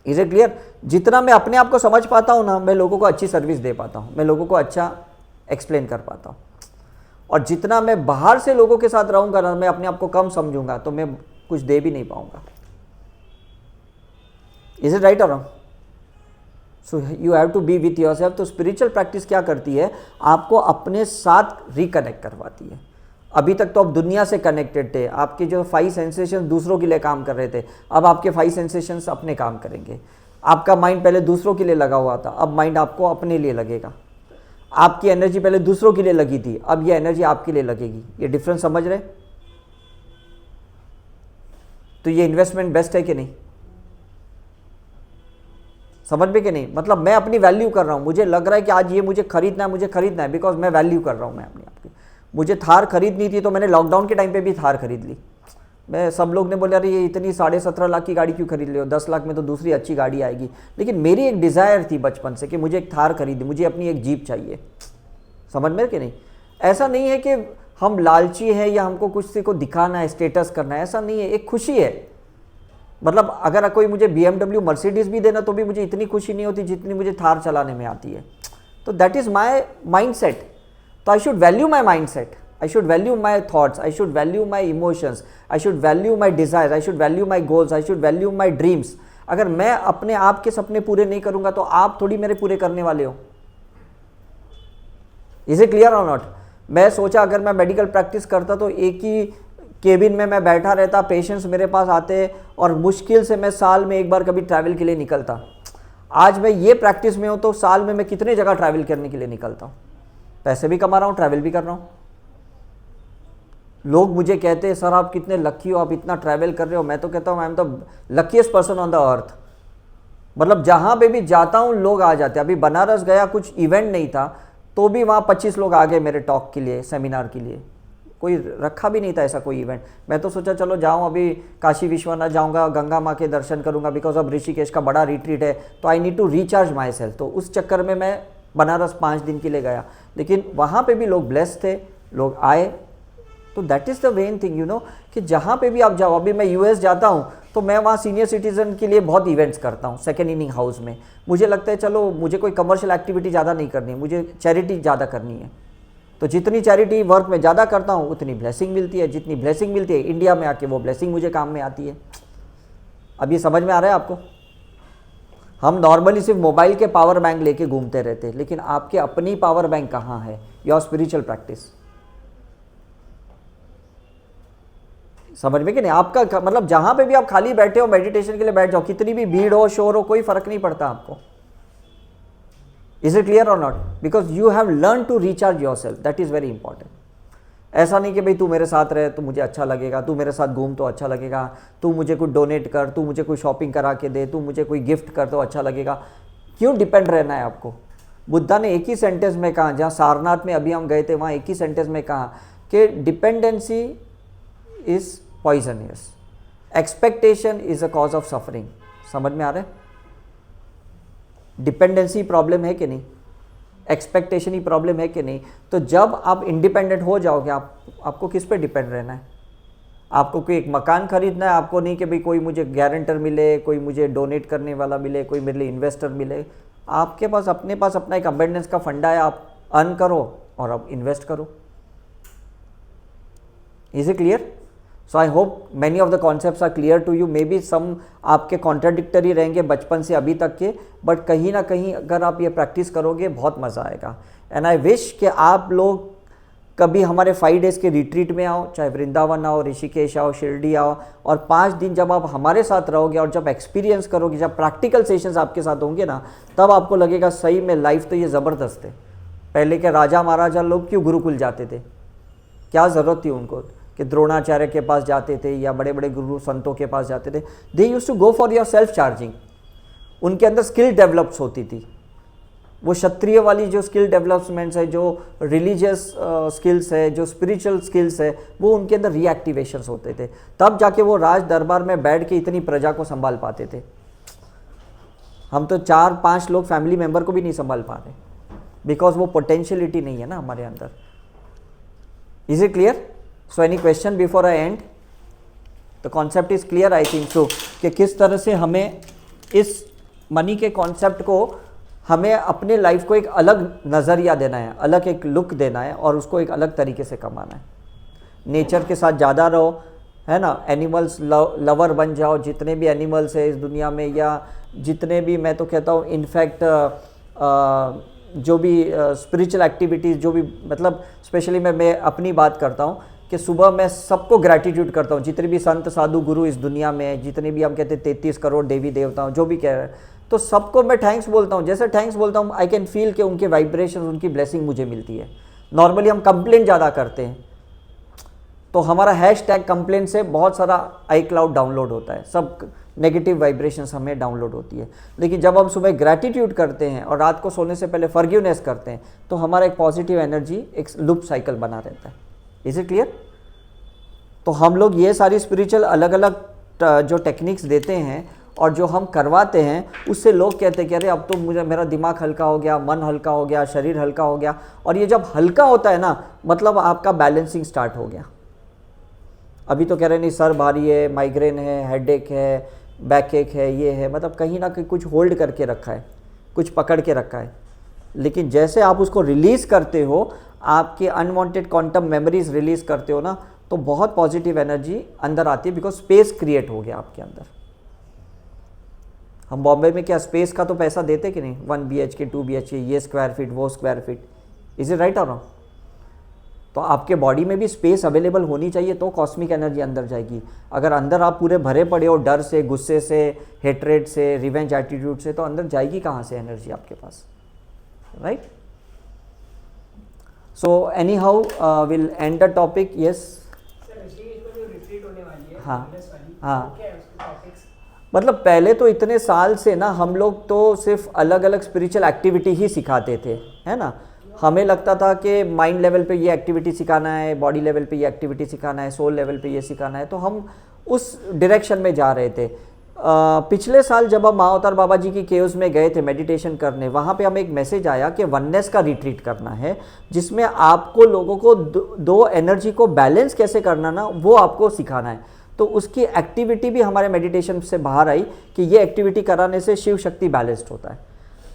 Speaker 1: Is it clear? जितना मैं अपने आप को समझ पाता हूं ना, मैं लोगों को अच्छी सर्विस दे पाता हूं, मैं लोगों को अच्छा एक्सप्लेन कर पाता हूं। और जितना मैं बाहर से लोगों के साथ रहूंगा ना, मैं अपने आप को कम समझूंगा, तो मैं कुछ दे भी नहीं पाऊंगा। इज इट राइट और wrong? So you have to be with yourself. तो स्पिरिचुअल प्रैक्टिस क्या करती है, आपको अपने साथ रिकनेक्ट करवाती है। अभी तक तो आप दुनिया से कनेक्टेड थे, आपके जो 5 सेंसेशन दूसरों के लिए काम कर रहे थे, अब आपके 5 सेंसेशंस अपने काम करेंगे। आपका माइंड पहले दूसरों के लिए लगा हुआ था, अब माइंड आपको अपने लिए लगेगा। आपकी एनर्जी पहले दूसरों के लिए लगी थी, अब ये एनर्जी आपके लिए लगेगी। ये डिफरेंस समझ रहे? तो ये इन्वेस्टमेंट बेस्ट है कि नहीं? समझ में कि नहीं? मतलब मैं अपनी वैल्यू कर रहा हूं, मुझे लग रहा है कि आज ये मुझे खरीदना है, मुझे खरीदना है, बिकॉज मैं वैल्यू कर रहा हूं मैं अपनी आपकी। मुझे थार खरीदनी थी तो मैंने लॉकडाउन के टाइम पे भी थार खरीद ली। मैं सब लोग ने बोला अरे ये इतनी 17.5 लाख की गाड़ी क्यों खरीद ले हो, 10 लाख में तो दूसरी अच्छी गाड़ी आएगी। लेकिन मेरी एक डिज़ायर थी बचपन से कि मुझे एक थार खरीदनी, मुझे अपनी एक जीप चाहिए। समझ में कि नहीं? ऐसा नहीं है कि हम लालची है या हमको कुछ को दिखाना है, स्टेटस करना है, ऐसा नहीं है। एक खुशी है। मतलब अगर कोई मुझे BMW मर्सिडीज भी देना तो भी मुझे इतनी खुशी नहीं होती जितनी मुझे थार चलाने में आती है। तो that is my mindset. तो I should value my mindset, I should value my thoughts, I should value my emotions, I should value my desires, I should value my goals, I should value my dreams। अगर मैं अपने आप के सपने पूरे नहीं करूंगा तो आप थोड़ी मेरे पूरे करने वाले हो। Is it clear or not? मैं सोचा अगर मैं मेडिकल प्रैक्टिस करता तो एक ही केबिन में मैं बैठा रहता, पेशेंट्स मेरे पास आते और मुश्किल से मैं साल में एक बार कभी ट्रैवल के लिए निकलता। आज मैं ये प्रैक्टिस में हूँ तो साल में मैं कितने जगह ट्रैवल करने के लिए निकलता हूँ, पैसे भी कमा रहा हूँ, ट्रैवल भी कर रहा हूँ। लोग मुझे कहते हैं सर आप कितने लकी हो, आप इतना ट्रैवल कर रहे हो। मैं तो कहता हूँ I am the luckiest person on the earth. मतलब जहाँ पे भी जाता हूँ लोग आ जाते हैं। अभी बनारस गया, कुछ इवेंट नहीं था तो भी वहाँ 25 लोग आ गए मेरे टॉक के लिए, सेमिनार के लिए। कोई रखा भी नहीं था ऐसा कोई इवेंट। मैं तो सोचा चलो जाऊँ, अभी काशी विश्वनाथ जाऊँगा, गंगा माँ के दर्शन करूँगा, बिकॉज अब ऋषिकेश का बड़ा रिट्रीट है तो I need to recharge myself. तो उस चक्कर में मैं बनारस 5 दिन के लिए गया। लेकिन वहाँ पे भी लोग ब्लेस्ड थे, लोग आए। तो that is the main thing, you know, कि जहाँ पे भी आप जाओ। अभी मैं US जाता हूँ तो मैं वहाँ सीनियर सिटीजन के लिए बहुत इवेंट्स करता हूँ सेकेंड इनिंग हाउस में। मुझे लगता है चलो मुझे कोई कमर्शियल एक्टिविटी ज़्यादा नहीं करनी है, मुझे चैरिटी ज़्यादा करनी है। तो जितनी चैरिटी वर्क में ज़्यादा करता हूँ उतनी ब्लेसिंग मिलती है। जितनी ब्लेसिंग मिलती है इंडिया में आके वो ब्लेसिंग मुझे काम में आती है। अब ये समझ में आ रहा है आपको? हम नॉर्मली सिर्फ मोबाइल के पावर बैंक लेके घूमते रहते हैं, लेकिन आपके अपनी पावर बैंक कहाँ है? Your spiritual practice. समझ में कि नहीं? आपका मतलब जहां पे भी आप खाली बैठे हो, मेडिटेशन के लिए बैठ जाओ, कितनी भी भीड़ हो, शोर हो, कोई फर्क नहीं पड़ता आपको। इज इट क्लियर और not? Because you have learn to recharge yourself, that is very important. ऐसा नहीं कि भाई तू मेरे साथ रहे तो मुझे अच्छा लगेगा, तू मेरे साथ घूम तो अच्छा लगेगा, तू मुझे कुछ डोनेट कर, तू मुझे कोई शॉपिंग करा के दे, तू मुझे कोई गिफ्ट कर तो अच्छा लगेगा। क्यों डिपेंड रहना है आपको? बुद्धा ने एक ही सेंटेंस में कहा, जहाँ सारनाथ में अभी हम गए थे वहाँ एक ही सेंटेंस में कहा कि dependency is poisonous, expectation is a cause of suffering. समझ में आ रहा है? डिपेंडेंसी प्रॉब्लम है कि नहीं, एक्सपेक्टेशन ही प्रॉब्लम है कि नहीं। तो जब आप इंडिपेंडेंट हो जाओगे, आपको किस पे डिपेंड रहना है? आपको कोई एक मकान खरीदना है, आपको नहीं कि भाई कोई मुझे गारंटर मिले, कोई मुझे डोनेट करने वाला मिले, कोई मेरे लिए इन्वेस्टर मिले। आपके पास अपने पास अपना एक अबेंडेंस का फंडा है, आप अर्न करो और आप इन्वेस्ट करो। Is it clear? So I hope many of the concepts are clear to you, may be some आपके कॉन्ट्राडिक्टरी रहेंगे बचपन से अभी तक के, बट कहीं ना कहीं अगर आप ये प्रैक्टिस करोगे बहुत मज़ा आएगा। एंड आई विश कि आप लोग कभी हमारे 5 डेज़ के रिट्रीट में आओ, चाहे वृंदावन आओ, ऋषिकेश आओ, शिरडी आओ, और 5 दिन जब आप हमारे साथ रहोगे और जब एक्सपीरियंस करोगे, जब प्रैक्टिकल सेशंस आपके साथ होंगे ना, तब आपको लगेगा सही में लाइफ तो ये ज़बरदस्त है। पहले के राजा महाराजा लोग क्यों गुरुकुल जाते थे, क्या ज़रूरत थी उनको कि द्रोणाचार्य के पास जाते थे या बड़े बड़े गुरु संतों के पास जाते थे। They use to go for your self charging. उनके अंदर स्किल डेवलप्स होती थी, वो क्षत्रिय वाली जो स्किल डेवलपमेंट्स है, जो रिलीजियस स्किल्स है, जो स्पिरिचुअल स्किल्स है, वो उनके अंदर रीएक्टिवेशंस होते थे। तब जाके वो राज दरबार में बैठ के इतनी प्रजा को संभाल पाते थे। हम तो 4-5 लोग फैमिली मेंबर को भी नहीं संभाल पा रहे, बिकॉज वो पोटेंशियलिटी नहीं है ना हमारे अंदर। Is it clear? So any question before I end? The concept is clear I think so, कि किस तरह से हमें इस मनी के कॉन्सेप्ट को, हमें अपने लाइफ को एक अलग नज़रिया देना है, अलग एक लुक देना है, और उसको एक अलग तरीके से कमाना है। नेचर के साथ ज़्यादा रहो, है ना, एनिमल्स लवर बन जाओ, जितने भी एनिमल्स है इस दुनिया में, या जितने भी, मैं तो कहता हूँ इनफैक्ट जो भी स्पिरिचुअल एक्टिविटीज़, जो भी, मतलब स्पेशली मैं अपनी बात करता हूँ कि सुबह मैं सबको ग्रैटिट्यूड करता हूँ, जितने भी संत साधु गुरु इस दुनिया में, जितने भी हम कहते हैं 33 करोड़ देवी देवताओं, जो भी कह रहे हैं, तो सबको मैं थैंक्स बोलता हूँ। जैसे थैंक्स बोलता हूँ, आई कैन फील कि उनके वाइब्रेशन, उनकी ब्लेसिंग मुझे मिलती है। नॉर्मली हम कंप्लेंट ज़्यादा करते हैं, तो हमारा हैशटैग कंप्लेंट से बहुत सारा iCloud डाउनलोड होता है, सब नेगेटिव वाइब्रेशंस हमें डाउनलोड होती है। लेकिन जब हम सुबह ग्रैटिट्यूड करते हैं और रात को सोने से पहले फॉरगिवनेस करते हैं, तो हमारा एक पॉजिटिव एनर्जी, एक लूप साइकिल बना रहता है। Is it clear? तो हम लोग ये सारी स्पिरिचुअल अलग अलग जो टेक्निक्स देते हैं और जो हम करवाते हैं, उससे लोग कहते हैं कि अरे अब तो मुझे, मेरा दिमाग हल्का हो गया, मन हल्का हो गया, शरीर हल्का हो गया। और ये जब हल्का होता है ना, मतलब आपका बैलेंसिंग स्टार्ट हो गया। अभी तो कह रहे नहीं सर भारी है, माइग्रेन है, हेडेक है, बैक एक है, ये है, मतलब कहीं ना कहीं कुछ होल्ड करके रखा है, कुछ पकड़ के रखा है। लेकिन जैसे आप उसको रिलीज़ करते हो, आपके अनवांटेड क्वांटम मेमोरीज रिलीज़ करते हो ना, तो बहुत पॉजिटिव एनर्जी अंदर आती है, बिकॉज स्पेस क्रिएट हो गया आपके अंदर। हम बॉम्बे में क्या स्पेस का तो पैसा देते कि नहीं, 1 BHK 2 BHK, ये स्क्वायर फीट, वो square feet. Is it right और रॉन्ग? तो आपके बॉडी में भी स्पेस अवेलेबल होनी चाहिए, तो कॉस्मिक एनर्जी अंदर जाएगी। अगर अंदर आप पूरे भरे पड़े हो डर से, गुस्से से, हेट्रेड से, रिवेंज एटीट्यूड से, तो अंदर जाएगी कहाँ से एनर्जी आपके पास, right? So anyhow will end the topic. Yes, हाँ हाँ, मतलब पहले तो इतने साल से ना हम लोग तो सिर्फ अलग अलग स्पिरिचुअल एक्टिविटी ही सिखाते थे, है ना। हमें लगता था कि माइंड लेवल पे ये एक्टिविटी सिखाना है, बॉडी लेवल पे ये एक्टिविटी सिखाना है, सोल लेवल पे ये सिखाना है, तो हम उस डायरेक्शन में जा रहे थे। पिछले साल जब हम महाअवतार बाबा जी की केव्स में गए थे मेडिटेशन करने, वहाँ पे हमें एक मैसेज आया कि वननेस का रिट्रीट करना है, जिसमें आपको लोगों को दो एनर्जी को बैलेंस कैसे करना ना, वो आपको सिखाना है। तो उसकी एक्टिविटी भी हमारे मेडिटेशन से बाहर आई कि ये एक्टिविटी कराने से शिव शक्ति बैलेंस्ड होता है।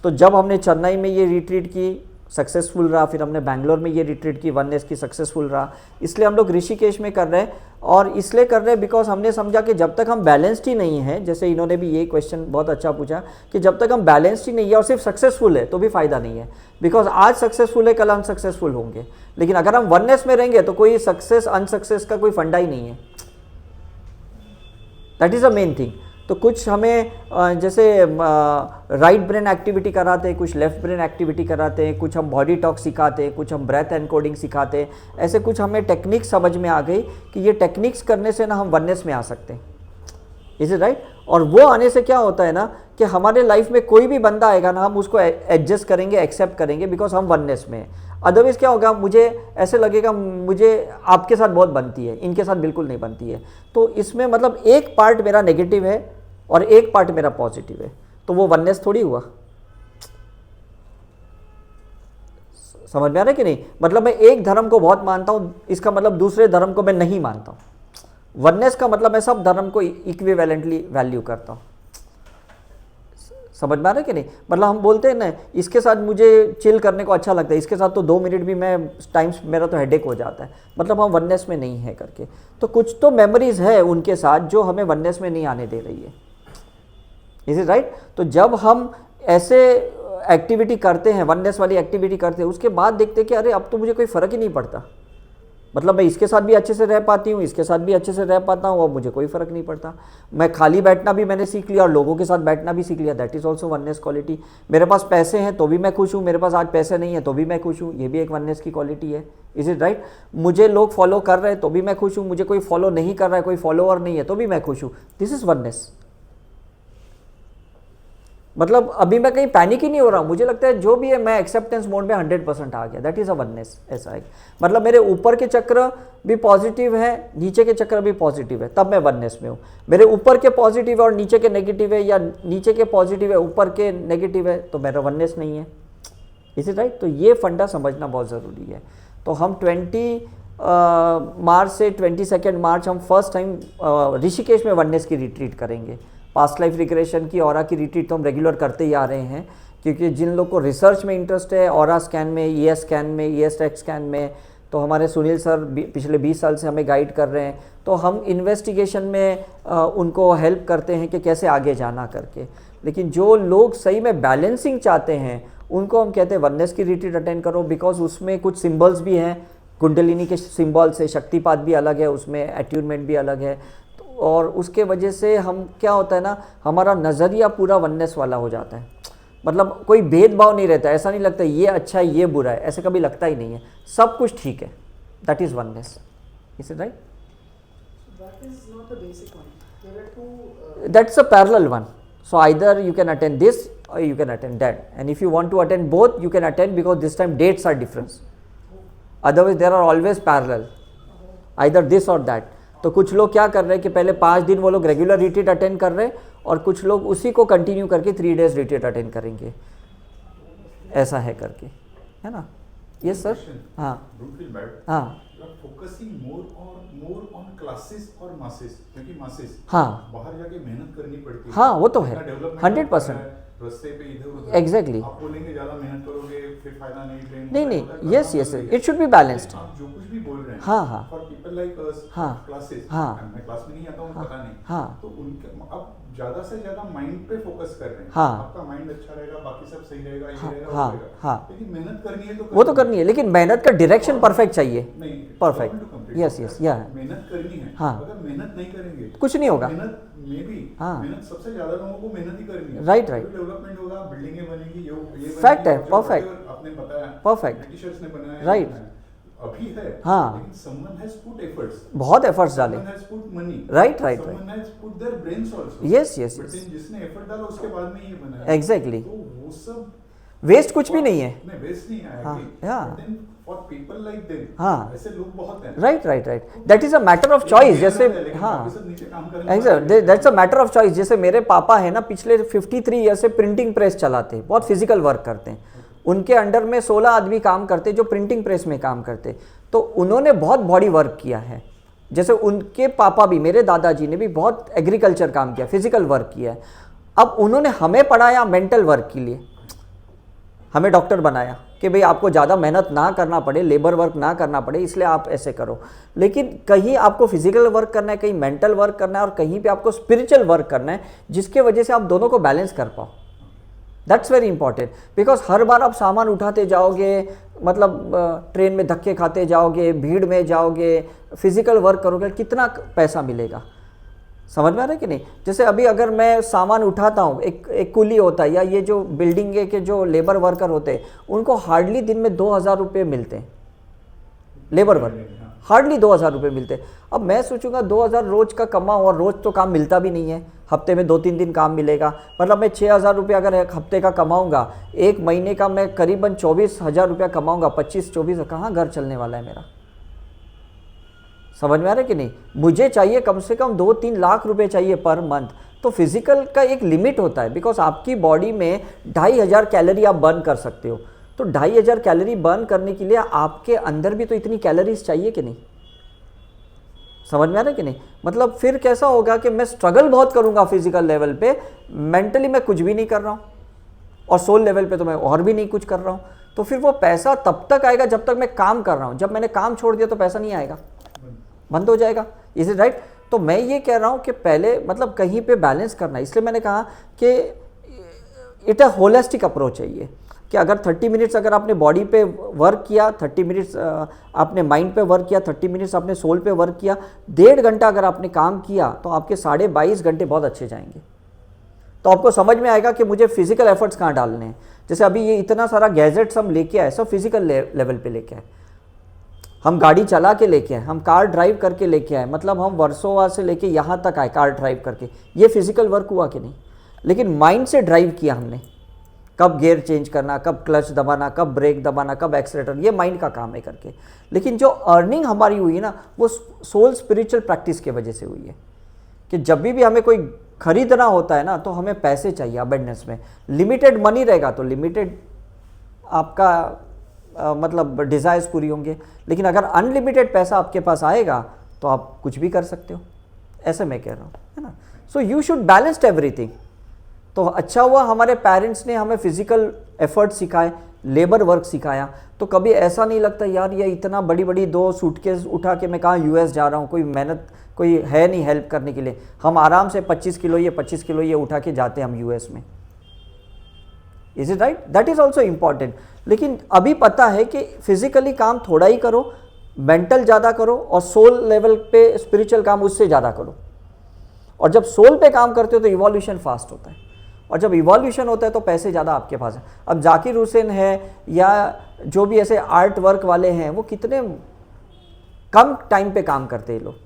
Speaker 1: तो जब हमने चेन्नई में ये रिट्रीट की, सक्सेसफुल रहा, फिर हमने बैंगलोर में ये रिट्रीट की, वननेस की, सक्सेसफुल रहा, इसलिए हम लोग ऋषिकेश में कर रहे हैं। और इसलिए कर रहे हैं बिकॉज हमने समझा कि जब तक हम बैलेंस्ड ही नहीं है, जैसे इन्होंने भी ये क्वेश्चन बहुत अच्छा पूछा कि जब तक हम बैलेंस्ड ही नहीं है और सिर्फ सक्सेसफुल है तो भी फ़ायदा नहीं है, बिकॉज आज सक्सेसफुल है, कल अनसक्सेसफुल होंगे। लेकिन अगर हम वननेस में रहेंगे तो कोई सक्सेस अनसक्सेस का कोई फंडा ही नहीं है। That is a main thing. तो कुछ हमें जैसे राइट ब्रेन एक्टिविटी कराते हैं, कुछ लेफ्ट ब्रेन एक्टिविटी कराते हैं, कुछ हम बॉडी टॉक सिखाते हैं, कुछ हम ब्रेथ एनकोडिंग सिखाते हैं। ऐसे कुछ हमें टेक्निक्स समझ में आ गई कि ये टेक्निक्स करने से ना हम वननेस में आ सकते हैं। Is it right? और वो आने से क्या होता है ना कि हमारे लाइफ में कोई भी बंदा आएगा ना, हम उसको एडजस्ट करेंगे, एक्सेप्ट करेंगे, बिकॉज हम वननेस में हैं। अदरवाइज क्या होगा, मुझे ऐसे लगेगा मुझे आपके साथ बहुत बनती है, इनके साथ बिल्कुल नहीं बनती है। तो इसमें मतलब एक पार्ट मेरा नेगेटिव है और एक पार्ट मेरा पॉजिटिव है, तो वो वननेस थोड़ी हुआ। समझ में आ रहा है कि नहीं? मतलब मैं एक धर्म को बहुत मानता हूँ, इसका मतलब दूसरे धर्म को मैं नहीं मानता हूँ। वननेस का मतलब मैं सब धर्म को इक्विवेलेंटली वैल्यू करता हूँ। समझ में आ रहा है कि नहीं? मतलब हम बोलते हैं ना, इसके साथ मुझे चिल करने को अच्छा लगता है, इसके साथ तो 2 मिनट भी मैं टाइम्स मेरा तो हेडेक हो जाता है, मतलब हम वननेस में नहीं है करके। तो कुछ तो मेमोरीज है उनके साथ जो हमें वननेस में नहीं आने दे रही है। Is it right? तो जब हम ऐसे एक्टिविटी करते हैं, वननेस वाली एक्टिविटी करते हैं, उसके बाद देखते हैं कि अरे अब तो मुझे कोई फ़र्क ही नहीं पड़ता, मतलब मैं इसके साथ भी अच्छे से रह पाती हूँ, इसके साथ भी अच्छे से रह पाता हूँ, और मुझे कोई फ़र्क नहीं पड़ता। मैं खाली बैठना भी मैंने सीख लिया और लोगों के साथ बैठना भी सीख लिया। That is also oneness quality. मेरे पास पैसे हैं तो भी मैं खुश हूँ, मेरे पास आज पैसे नहीं है तो भी मैं खुश हूँ, ये भी एक वननेस की क्वालिटी है। Is it right? मुझे लोग फॉलो कर रहे हैं तो भी मैं खुश हूँ, मुझे कोई फॉलो नहीं कर रहा है, कोई फॉलोअर नहीं है तो भी मैं खुश हूँ। This is oneness. मतलब अभी मैं कहीं पैनिक ही नहीं हो रहा हूँ, मुझे लगता है जो भी है मैं एक्सेप्टेंस मोड में 100% आ गया। That is a oneness. ऐसा है, मतलब मेरे ऊपर के चक्र भी पॉजिटिव है, नीचे के चक्र भी पॉजिटिव है, तब मैं वननेस में हूँ। मेरे ऊपर के पॉजिटिव है और नीचे के नेगेटिव है, या नीचे के पॉजिटिव है ऊपर के नेगेटिव है, तो मेरा वननेस नहीं है। Is it right? तो ये फंडा समझना बहुत ज़रूरी है। तो हम 20 मार्च से 22 मार्च हम फर्स्ट टाइम ऋषिकेश में वननेस की रिट्रीट करेंगे। पास्ट लाइफ रिग्रेशन की, ऑरा की रिट्रीट तो हम रेगुलर करते ही आ रहे हैं, क्योंकि जिन लोग को रिसर्च में इंटरेस्ट है, ऑरा स्कैन में, ईएस स्कैन में, ईएस टेक स्कैन में, तो हमारे सुनील सर पिछले 20 साल से हमें गाइड कर रहे हैं। तो हम इन्वेस्टिगेशन में उनको हेल्प करते हैं कि कैसे आगे जाना करके। लेकिन जो लोग सही में बैलेंसिंग चाहते हैं उनको हम कहते हैं वननेस की रिट्रीट अटेंड करो, बिकॉज उसमें कुछ सिम्बल्स भी हैं, कुंडलिनी के सिम्बल से, शक्तिपात भी अलग है, उसमें अट्यूनमेंट भी अलग है। और उसके वजह से हम क्या होता है ना, हमारा नज़रिया पूरा वननेस वाला हो जाता है। मतलब कोई भेदभाव नहीं रहता, ऐसा नहीं लगता ये अच्छा है ये बुरा है, ऐसे कभी लगता ही नहीं है, सब कुछ ठीक है। That is oneness. Is it right?
Speaker 2: That is not the basic one. There are two.
Speaker 1: That's a parallel one. So either you can attend this or you can attend that, and if you want to attend both you can attend, because this time dates are different. Otherwise there are always parallel, either this or that. तो कुछ लोग क्या कर रहे हैं कि पहले 5 दिन वो लोग रेगुलर रिट्रीट अटेंड कर रहे हैं, और कुछ लोग उसी को कंटिन्यू करके 3 डेज रिट्रीट अटेंड करेंगे, ऐसा है करके, है ना? Yes sir. हाँ हाँ
Speaker 3: फोकसिंग मोर ऑन क्लासेस और मासेस, क्योंकि मासेस
Speaker 1: हाँ
Speaker 3: बाहर जाके मेहनत करनी पड़ती है।
Speaker 1: हाँ वो तो है,
Speaker 3: डेवलपमेंट
Speaker 1: 100%।
Speaker 3: रस्ते पे इधर उधर
Speaker 1: एग्जैक्टली।
Speaker 3: आप बोलेंगे ज्यादा मेहनत करोगे फिर फायदा नहीं, ट्रेन
Speaker 1: नहीं नहीं, yes yes, it should be balanced.
Speaker 3: आप जो कुछ भी बोल रहे हैं,
Speaker 1: हाँ हाँ
Speaker 3: फॉर पीपल लाइक अस,
Speaker 1: हाँ
Speaker 3: क्लासेस,
Speaker 1: हाँ
Speaker 3: मैं क्लास में नहीं आता हूँ, पता नहीं,
Speaker 1: हाँ
Speaker 3: तो उनके अब ज्यादा से ज्यादा माइंड पे फोकस कर रहे हैं।
Speaker 1: हाँ
Speaker 3: आपका माइंड अच्छा रहेगा, बाकी सब सही रहेगा, ये
Speaker 1: हाँ
Speaker 3: रहेगा,
Speaker 1: हाँ
Speaker 3: वो रहेगा।
Speaker 1: हाँ,
Speaker 3: लेकिन मेहनत करनी है तो
Speaker 1: वो तो करनी है, लेकिन मेहनत का डायरेक्शन परफेक्ट चाहिए।
Speaker 3: नहीं,
Speaker 1: परफेक्ट, यस यस, या
Speaker 3: मेहनत करनी है।
Speaker 1: हाँ,
Speaker 3: अगर मेहनत नहीं करेंगे
Speaker 1: कुछ नहीं होगा।
Speaker 3: मेहनत में भी
Speaker 1: हाँ,
Speaker 3: मेहनत सबसे ज्यादा लोगों को मेहनत ही करनी है।
Speaker 1: राइट राइट,
Speaker 3: डेवलपमेंट होगा, बिल्डिंगें बनेंगी, ये
Speaker 1: फैक्ट है, परफेक्ट,
Speaker 3: आपने बताया,
Speaker 1: परफेक्ट,
Speaker 3: ब्रिटिशर्स ने बनाया,
Speaker 1: राइट,
Speaker 3: अभी है,
Speaker 1: हाँ,
Speaker 3: लेकिन someone has put efforts,
Speaker 1: बहुत एफर्ट्स डाले,
Speaker 3: someone has put money,
Speaker 1: right right
Speaker 3: someone has put their brains also,
Speaker 1: yes yes
Speaker 3: but
Speaker 1: yes,
Speaker 3: जिसने एफर्ट डाला उसके बाद में ये बनाया,
Speaker 1: एग्जैक्टली,
Speaker 3: तो वो सब
Speaker 1: वेस्ट कुछ भी नहीं है,
Speaker 3: नहीं वेस्ट नहीं है।
Speaker 1: हाँ,
Speaker 3: then for people like them,
Speaker 1: हाँ,
Speaker 3: ऐसे लोग बहुत हैं,
Speaker 1: right right right, that is a matter of choice. जैसे हाँ, exact, that's a matter of choice. जैसे मेरे पापा है ना, पिछले 53 ईयर से प्रिंटिंग प्रेस चलाते हैं, बहुत फिजिकल वर्क करते हैं, उनके अंडर में 16 आदमी काम करते जो प्रिंटिंग प्रेस में काम करते, तो उन्होंने बहुत बॉडी वर्क किया है। जैसे उनके पापा भी, मेरे दादाजी ने भी बहुत एग्रीकल्चर काम किया, फिजिकल वर्क किया है। अब उन्होंने हमें पढ़ाया मेंटल वर्क के लिए, हमें डॉक्टर बनाया कि भाई आपको ज़्यादा मेहनत ना करना पड़े, लेबर वर्क ना करना पड़े, इसलिए आप ऐसे करो। लेकिन कहीं आपको फिजिकल वर्क करना है, कहीं मेंटल वर्क करना है, और कहीं पे आपको स्पिरिचुअल वर्क करना है, जिसके वजह से आप दोनों को बैलेंस कर पाओ। दैट्स वेरी इंपॉर्टेंट, बिकॉज हर बार आप सामान उठाते जाओगे, मतलब ट्रेन में धक्के खाते जाओगे, भीड़ में जाओगे, फिजिकल वर्क करोगे, कितना पैसा मिलेगा? समझ में आ रहा है कि नहीं? जैसे अभी अगर मैं सामान उठाता हूँ, एक कुली होता है, या ये जो बिल्डिंग के जो लेबर वर्कर होते हैं, उनको हार्डली दिन में 2000 रुपये मिलते हैं, लेबर वर्क हार्डली 2000 रुपये मिलते हैं। अब मैं सोचूंगा 2000 रोज का कमाऊँ, और रोज तो काम मिलता भी नहीं है, हफ्ते में 2-3 दिन काम मिलेगा, मतलब मैं 6000 रुपये अगर एक हफ्ते का कमाऊंगा, एक महीने का मैं करीबन 24,000 रुपया कमाऊंगा, 25-24, कहाँ घर चलने वाला है मेरा? समझ में आ रहा है कि नहीं? मुझे चाहिए कम से कम 2-3 लाख रुपए चाहिए पर मंथ। तो फिजिकल का एक लिमिट होता है, बिकॉज आपकी बॉडी में 2500 कैलोरी आप बर्न कर सकते हो, तो 2500 कैलोरी बर्न करने के लिए आपके अंदर भी तो इतनी कैलोरीज चाहिए कि नहीं? समझ में आ रहा है कि नहीं? मतलब फिर कैसा होगा कि मैं स्ट्रगल बहुत करूंगा फिजिकल लेवल पे, मेंटली मैं कुछ भी नहीं कर रहा हूँ। और सोल लेवल पे तो मैं और भी नहीं कुछ कर रहा हूँ, तो फिर वो पैसा तब तक आएगा जब तक मैं काम कर रहा हूँ। जब मैंने काम छोड़ दिया तो पैसा नहीं आएगा, बंद हो जाएगा। Is it right? तो मैं ये कह रहा हूँ कि पहले मतलब कहीं पे बैलेंस करना है। इसलिए मैंने कहा कि इट अ होलिस्टिक अप्रोच है ये, कि अगर 30 मिनट्स अगर आपने बॉडी पे वर्क किया, 30 मिनट्स आपने माइंड पे वर्क किया, 30 मिनट्स आपने सोल पे वर्क किया, 1.5 घंटा अगर आपने काम किया तो आपके 22.5 घंटे बहुत अच्छे जाएंगे। तो आपको समझ में आएगा कि मुझे फिजिकल एफर्ट्स कहाँ डालने हैं। जैसे अभी ये इतना सारा गैजेट्स हम लेके आए, सब फिजिकल लेवल पे लेके आए। हम गाड़ी चला के लेके आए, हम कार ड्राइव करके लेके आए, मतलब हम वर्सोवा से लेके यहाँ तक आए कार ड्राइव करके। ये फिजिकल वर्क हुआ कि नहीं? लेकिन माइंड से ड्राइव किया हमने। कब गियर चेंज करना, कब क्लच दबाना, कब ब्रेक दबाना, कब एक्सीलरेटर, ये माइंड का काम है करके। लेकिन जो अर्निंग हमारी हुई है ना, वो सोल स्पिरिचुअल प्रैक्टिस की वजह से हुई है। कि जब भी हमें कोई खरीदना होता है ना, तो हमें पैसे चाहिए अबेंडेंस में। लिमिटेड मनी रहेगा तो लिमिटेड आपका मतलब डिज़ायर्स पूरी होंगे, लेकिन अगर अनलिमिटेड पैसा आपके पास आएगा तो आप कुछ भी कर सकते हो। ऐसे मैं कह रहा हूँ, है ना। So you should balanced everything. तो अच्छा हुआ हमारे पेरेंट्स ने हमें फिजिकल एफर्ट सिखाए, लेबर वर्क सिखाया, तो कभी ऐसा नहीं लगता यार ये इतना बड़ी बड़ी 2 सूटकेस उठा के मैं कहाँ यूएस जा रहा हूँ, कोई मेहनत कोई है नहीं हेल्प करने के लिए। हम आराम से 25 किलो ये 25 किलो ये उठा के जाते हैं हम यूएस में। Is it right? That is also important. लेकिन अभी पता है कि फिजिकली काम थोड़ा ही करो, मेंटल ज़्यादा करो, और सोल लेवल पे स्पिरिचुअल काम उससे ज़्यादा करो। और जब सोल पे काम करते हो तो इवोल्यूशन फास्ट होता है, और जब इवोल्यूशन होता है तो पैसे ज़्यादा आपके पास है। अब जाकिर हुसैन है या जो भी ऐसे आर्ट वर्क वाले हैं, वो कितने कम टाइम पे काम करते हैं लोग।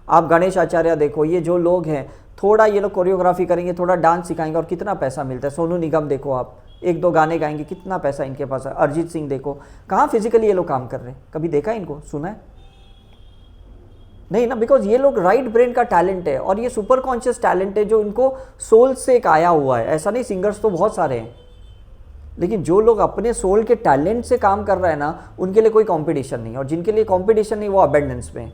Speaker 1: आप गणेश आचार्य देखो, ये जो लोग हैं, थोड़ा ये लोग कोरियोग्राफी करेंगे, थोड़ा डांस सिखाएंगे और कितना पैसा मिलता है। सोनू निगम देखो आप, 1-2 गाने गाएंगे, कितना पैसा इनके पास है। अरिजीत सिंह देखो, कहाँ फिजिकली ये लोग काम कर रहे हैं? कभी देखा है इनको, सुना है? नहीं ना, बिकॉज ये लोग राइट ब्रेन का टैलेंट है, और ये सुपर कॉन्शियस टैलेंट है जो इनको सोल से एक आया हुआ है। ऐसा नहीं, सिंगर्स तो बहुत सारे हैं, लेकिन जो लोग अपने सोल के टैलेंट से काम कर रहे हैं ना, उनके लिए कोई कंपटीशन नहीं, और जिनके लिए कंपटीशन नहीं वो अबेंडेंस में है,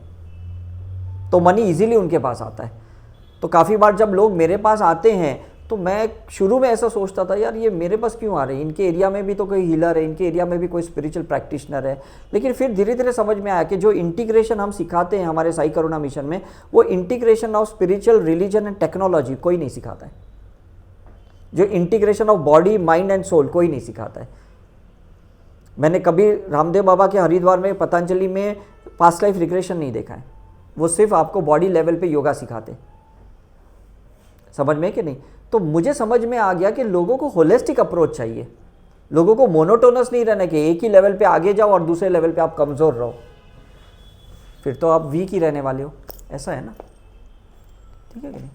Speaker 1: तो मनी इजीली उनके पास आता है। तो काफ़ी बार जब लोग मेरे पास आते हैं तो मैं शुरू में ऐसा सोचता था यार ये मेरे पास क्यों आ रहे हैं, इनके एरिया में भी तो कोई हीलर है, इनके एरिया में भी कोई स्पिरिचुअल प्रैक्टिशनर है। लेकिन फिर धीरे धीरे समझ में आया कि जो इंटीग्रेशन हम सिखाते हैं हमारे साई करुणा मिशन में, वो integration of spiritual, religion and technology कोई नहीं सिखाता है। जो integration of body, mind and soul कोई नहीं सिखाता है। मैंने कभी रामदेव बाबा के हरिद्वार में, पतंजलि में पास्ट लाइफ रिग्रेशन नहीं देखा है। वो सिर्फ आपको बॉडी लेवल पे योगा सिखाते। समझ में कि नहीं? तो मुझे समझ में आ गया कि लोगों को होलिस्टिक अप्रोच चाहिए। लोगों को मोनोटोनस नहीं रहना कि एक ही लेवल पे आगे जाओ और दूसरे लेवल पे आप कमज़ोर रहो, फिर तो आप वीक ही रहने वाले हो। ऐसा है ना? ठीक है कि नहीं?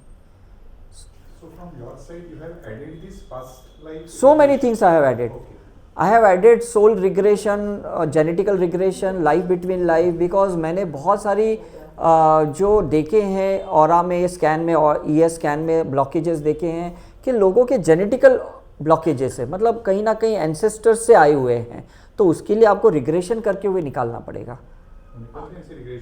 Speaker 3: So from your side, you have added this past life.
Speaker 1: So many things I have added.
Speaker 3: Okay.
Speaker 1: I have added soul regression, genetical regression, life between life, because मैंने बहुत सारी जो देखे हैं ऑरा में, स्कैन में और ES स्कैन में ब्लॉकेजेस देखे हैं कि लोगों के जेनेटिकल ब्लॉकेजेस है, मतलब कहीं ना कहीं एंसेस्टर्स से आए हुए हैं। तो उसके लिए आपको रिग्रेशन करके हुए निकालना पड़ेगा।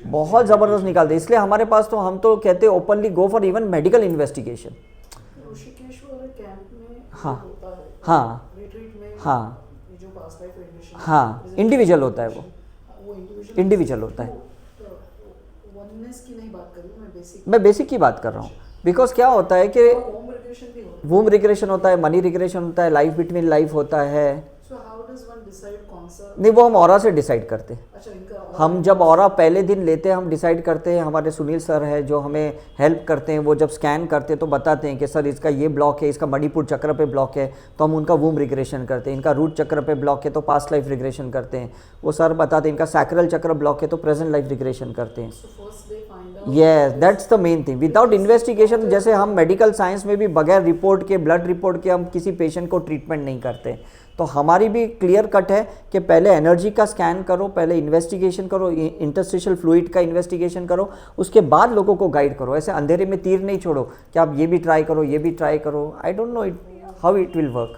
Speaker 1: बहुत ज़बरदस्त निकालते हैं। इसलिए हमारे पास तो हम तो कहते हैं openly go for even medical investigation.
Speaker 2: Rishikesh वाले कैंप में
Speaker 1: हाँ
Speaker 2: होता है,
Speaker 1: हाँ
Speaker 2: रिट्रीट में,
Speaker 1: हाँ
Speaker 2: ये जो पास्ट लाइफ रिग्रेशन,
Speaker 1: हाँ, इंडिविजुअल होता है वो इंडिविजुअल होता है।
Speaker 2: वननेस की नहीं बात कर रही हूँ मैं,
Speaker 1: मैं बेसिक की बात कर रहा हूँ। बिकॉज क्या होता है कि
Speaker 2: होम रिग्रेशन भी होता
Speaker 1: वूम रिग्रेशन होता है, मनी रिग्रेशन होता है, लाइफ बिटवीन लाइफ होता है।
Speaker 2: है। So how does one decide कौन सा?
Speaker 1: नहीं, वो हम ऑरा से डिसाइड करते हैं।
Speaker 2: अच्छा, इनका
Speaker 1: हम जब ऑरा पहले दिन लेते हैं हम डिसाइड करते हैं। हमारे सुनील सर है जो हमें हेल्प करते हैं, वो जब स्कैन करते हैं तो बताते हैं कि सर इसका ये ब्लॉक है, इसका मणिपुर चक्र पे ब्लॉक है, तो हम उनका वूम रिग्रेशन करते हैं। इनका रूट चक्र पे ब्लॉक है तो पास्ट लाइफ रिग्रेशन करते हैं। वो सर बताते हैं इनका सैक्रल चक्र ब्लॉक है तो प्रेजेंट लाइफ रिग्रेशन करते हैं।
Speaker 2: First day find out.
Speaker 1: Yes, that's the main thing. Without investigation, जैसे हम मेडिकल साइंस में भी बगैर रिपोर्ट के, ब्लड रिपोर्ट के हम किसी पेशेंट को ट्रीटमेंट नहीं करते। तो हमारी भी क्लियर कट है कि पहले एनर्जी का स्कैन करो, पहले इन्वेस्टिगेशन करो, इंटरस्टिशियल फ्लूइड का इन्वेस्टिगेशन करो, उसके बाद लोगों को गाइड करो। ऐसे अंधेरे में तीर नहीं छोड़ो कि आप ये भी ट्राई करो, ये भी ट्राई करो। I don't know it how it will work.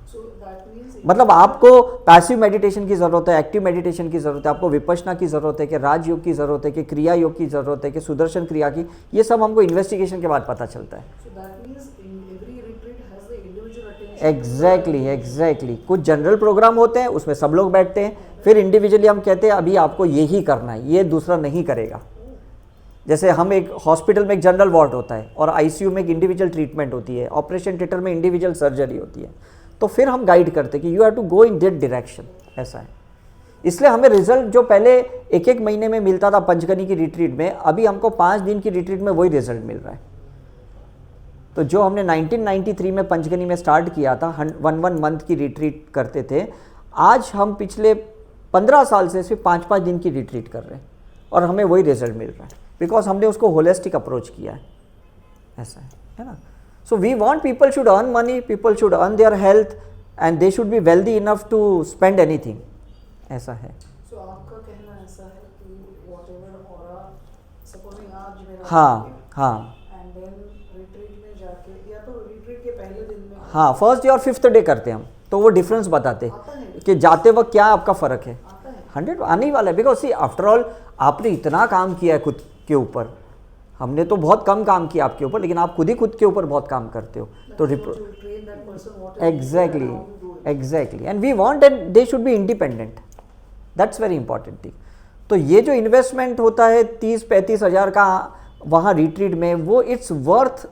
Speaker 2: So that means
Speaker 1: मतलब आपको पैसिव मेडिटेशन की ज़रूरत है, एक्टिव मेडिटेशन की ज़रूरत है, आपको विपश्यना की ज़रूरत है, कि राजयोग की ज़रूरत है, कि क्रिया योग की ज़रूरत है, कि सुदर्शन क्रिया की, ये सब हमको इन्वेस्टिगेशन के बाद पता चलता है।
Speaker 2: So that means in every retreat has the individual attention
Speaker 1: exactly कुछ जनरल प्रोग्राम होते हैं, उसमें सब लोग बैठते हैं, फिर इंडिविजुअली हम कहते हैं अभी आपको यही करना है, ये दूसरा नहीं करेगा। जैसे हम एक हॉस्पिटल में एक जनरल वार्ड होता है और आईसीयू में एक इंडिविजुअल ट्रीटमेंट होती है, ऑपरेशन थिएटर में इंडिविजुअल सर्जरी होती है, तो फिर हम गाइड करते हैं कि you have to go in that direction, ऐसा है। इसलिए हमें रिजल्ट जो पहले एक एक महीने में मिलता था पंचगनी की रिट्रीट में, अभी हमको 5 दिन की रिट्रीट में वही रिजल्ट मिल रहा है। तो जो हमने 1993 में पंचगनी में स्टार्ट किया था, 1 मंथ की रिट्रीट करते थे, आज हम पिछले 15 साल से सिर्फ 5-5 दिन की रिट्रीट कर रहे हैं और हमें वही रिजल्ट मिल रहा है, बिकॉज हमने उसको होलिस्टिक अप्रोच किया है, ऐसा है ना। So we want people should earn money, people should earn their health and they should be wealthy enough to spend anything, ऐसा है।
Speaker 2: So आपका कहना ऐसा है कि whatever aura, supposing आज मेरा
Speaker 1: हाँ
Speaker 2: and then retreat में जाके या तो retreat के पहले दिन में
Speaker 1: हाँ, फर्स्ट डे और 5th डे करते हैं हम, तो वो डिफरेंस बताते
Speaker 2: आता है?
Speaker 1: कि जाते वक्त क्या आपका फ़र्क है।
Speaker 2: आता है
Speaker 1: 100 आने ही वाला है, बिकॉज सी आफ्टर ऑल आपने इतना काम किया है खुद के ऊपर, हमने तो बहुत कम काम किया आपके ऊपर, लेकिन आप खुद ही खुद के ऊपर बहुत काम करते हो। तो exactly and we want and they should be independent, that's very important thing. तो ये जो इन्वेस्टमेंट होता है 30-35 हज़ार का वहाँ रिट्रीट में, वो it's worth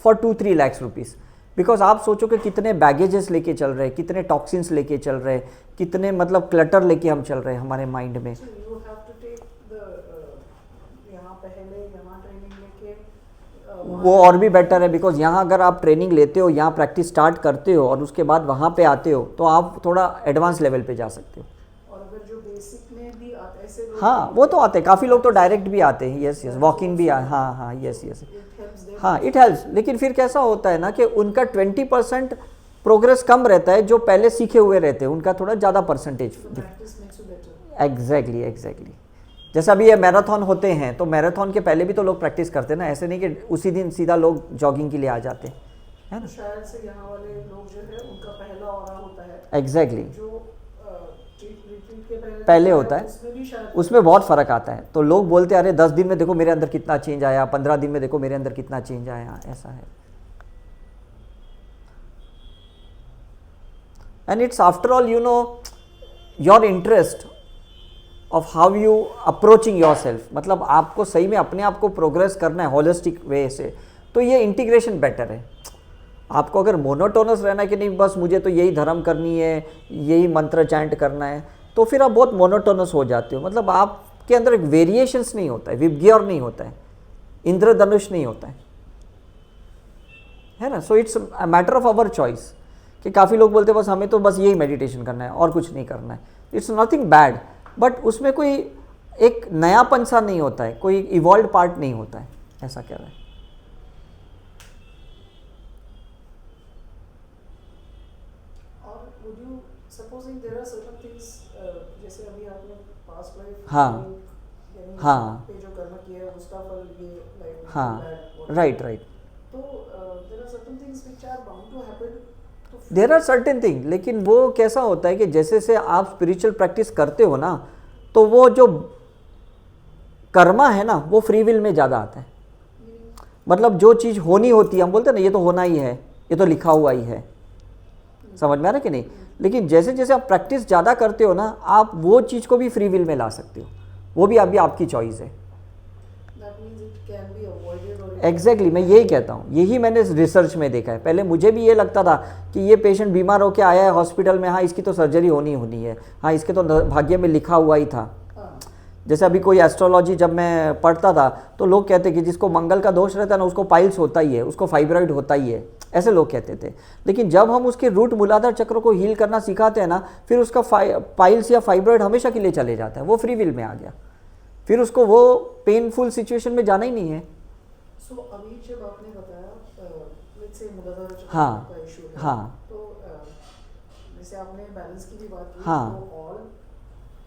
Speaker 1: for 2-3 lakh rupees, because आप सोचो कि कितने बैगेजेस लेके चल रहे हैं, कितने टॉक्सिन्स लेके चल रहे हैं, कितने मतलब क्लटर लेके हम चल रहे हैं हमारे माइंड में।
Speaker 2: So you have to take the यहाँ पहले यहाँ ट्रेनिंग लेके
Speaker 1: वो और भी बेटर है, बिकॉज यहाँ अगर आप ट्रेनिंग लेते हो, यहाँ प्रैक्टिस स्टार्ट करते हो और उसके बाद वहाँ पे आते हो, तो आप थोड़ा एडवांस लेवल पे जा सकते हो।
Speaker 2: और अगर जो बेसिक में भी ऐसे लोग
Speaker 1: हाँ, वो तो आते हैं, काफ़ी लोग तो डायरेक्ट भी आते हैं, यस वॉक इन भी हाँ, यस
Speaker 2: it helps them
Speaker 1: हाँ, इट हेल्प्स। लेकिन फिर कैसा होता है ना कि उनका 20% प्रोग्रेस कम रहता है, जो पहले सीखे हुए रहते हैं उनका थोड़ा ज़्यादा percentage.
Speaker 2: so practice makes you better।
Speaker 1: Exactly जैसे अभी ये मैराथन होते हैं, तो मैराथन के पहले भी तो लोग प्रैक्टिस करते हैं ना, ऐसे नहीं कि उसी दिन सीधा लोग जॉगिंग के लिए आ जाते हैं, है ना।
Speaker 2: तो शायद से यहाँ वाले लोग जो है उनका पहला ऑरा होता है
Speaker 1: एग्जैक्टली
Speaker 2: जो retreat के
Speaker 1: पहले होता है,
Speaker 2: उसमें भी शायद
Speaker 1: उसमें बहुत फ़र्क आता है। तो लोग बोलते हैं अरे 10 दिन में देखो मेरे अंदर कितना चेंज आया, 15 दिन में देखो मेरे अंदर कितना चेंज आया, ऐसा है। And it's after all you know your interest of how you approaching your self, मतलब आपको सही में अपने आप को प्रोग्रेस करना है होलिस्टिक वे से, तो ये इंटीग्रेशन बेटर है। आपको अगर मोनोटोनस रहना है कि नहीं बस मुझे तो यही धर्म करनी है, यही मंत्र चैंट करना है, तो फिर आप बहुत मोनोटोनस हो जाते हो, मतलब आपके अंदर एक वेरिएशंस नहीं होता है, विबग्योर नहीं होता है, इंद्रधनुष नहीं होता है ना। So it's a matter of our choice कि काफ़ी लोग बोलते हैं बस हमें तो बस यही मेडिटेशन करना है और कुछ नहीं करना है। इट्स नथिंग बैड, बट उसमें कोई एक नयापन सा नहीं होता है, कोई इवॉल्व पार्ट नहीं होता है, ऐसा कह रहा है।
Speaker 2: और would you supposing there are certain things जैसे अभी आपने past life
Speaker 1: हाँ,
Speaker 2: यानी
Speaker 1: हाँ।
Speaker 2: पे जो कर्म किया है उसका फल ये like
Speaker 1: हाँ,
Speaker 2: bad, whatever।
Speaker 1: राइट
Speaker 2: तो there are certain things which are bound to happen तो
Speaker 1: देयर आर सर्टेन थिंग, लेकिन वो कैसा होता है कि जैसे से आप स्पिरिचुअल प्रैक्टिस करते हो ना, तो वो जो कर्मा है ना वो फ्री विल में ज़्यादा आता है। मतलब जो चीज़ होनी होती है, हम बोलते हैं ना ये तो होना ही है, ये तो लिखा हुआ ही है, समझ में आ रहा है कि नहीं। लेकिन जैसे जैसे आप प्रैक्टिस ज़्यादा करते हो ना, आप वो चीज़ को भी फ्री विल में ला सकते हो, वो भी अभी आपकी चॉइस है।
Speaker 2: that means it can be avoided or
Speaker 1: exactly मैं यही कहता हूँ, यही मैंने रिसर्च में देखा है। पहले मुझे भी ये लगता था कि ये पेशेंट बीमार होकर आया है हॉस्पिटल में, हाँ इसकी तो सर्जरी होनी है, हाँ इसके तो भाग्य में लिखा हुआ ही था।
Speaker 2: हाँ,
Speaker 1: जैसे अभी कोई एस्ट्रोलॉजी जब मैं पढ़ता था तो लोग कहते कि जिसको मंगल का दोष रहता है ना उसको पाइल्स होता ही है, उसको फाइब्रॉइड होता ही है, ऐसे लोग कहते थे। लेकिन जब हम उसके रूट मूलाधार चक्र को हील करना सिखाते हैं ना, फिर उसका पाइल्स या फाइब्रॉइड हमेशा के लिए चले जाता है, वो फ्री विल में आ गया, फिर उसको वो पेनफुल सिचुएशन में जाना ही नहीं है।
Speaker 2: so अभी जब आपने बताया let's say मूलाधार चक्र
Speaker 1: हाँ,
Speaker 2: का इशू है,
Speaker 1: हाँ।
Speaker 2: तो जैसे आपने बैलेंस की भी बात की,
Speaker 1: हाँ।
Speaker 2: तो all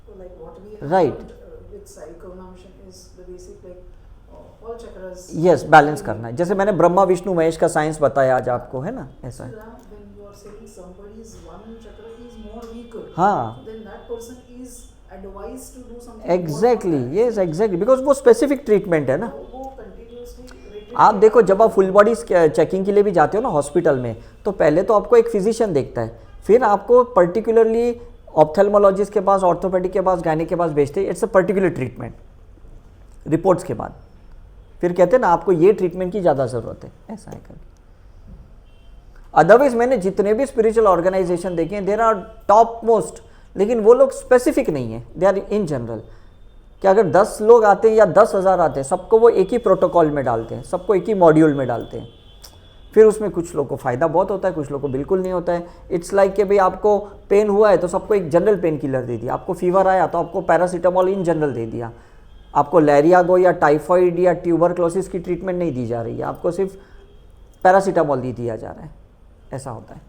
Speaker 2: तो like what we have
Speaker 1: Right.
Speaker 2: learned, with psychonamission is the basic like all chakras
Speaker 1: yes balance करना है, जैसे मैंने ब्रह्मा विष्णु महेश का साइंस बताया आज आपको, है ना, ऐसा
Speaker 2: So
Speaker 1: है।
Speaker 2: now when you are saying somebody's one chakra is more weaker,
Speaker 1: हाँ,
Speaker 2: then that person is advised to do something
Speaker 1: exactly
Speaker 2: more.
Speaker 1: Yes exactly, because वो स्पेसिफिक ट्रीटमेंट है ना।
Speaker 2: वो continuously retreat
Speaker 1: आप देखो जब आप फुल बॉडी चेकिंग के लिए भी जाते हो ना हॉस्पिटल में, तो पहले तो आपको एक फिजिशियन देखता है, फिर आपको पर्टिकुलरली ऑप्थेल्मोलॉजिस्ट के पास, ऑर्थोपेडिक के पास, गायनिक के पास भेजते हैं। It's a particular treatment reports के बाद, फिर कहते हैं ना आपको ये ट्रीटमेंट की ज़्यादा ज़रूरत है, ऐसा है करके। अदरवाइज मैंने जितने भी स्पिरिचुअल ऑर्गेनाइजेशन देखे हैं, देर आर टॉप मोस्ट, लेकिन वो लोग स्पेसिफिक नहीं है, दे आर इन जनरल। कि अगर 10 लोग आते हैं या 10,000 आते हैं, सबको वो एक ही प्रोटोकॉल में डालते हैं, सबको एक ही मॉड्यूल में डालते हैं। फिर उसमें कुछ लोग को फ़ायदा बहुत होता है, कुछ लोग को बिल्कुल नहीं होता है। इट्स लाइक कि भाई आपको पेन हुआ है तो सबको एक जनरल पेन किलर दे दिया, आपको फीवर आया तो आपको पैरासीटामॉल इन जनरल दे दिया, आपको लैरियागो या टाइफॉइड या ट्यूबरक्लोसिस की ट्रीटमेंट नहीं दी जा रही है, आपको सिर्फ पैरासीटामॉल दी दिया जा रहा है, ऐसा होता है।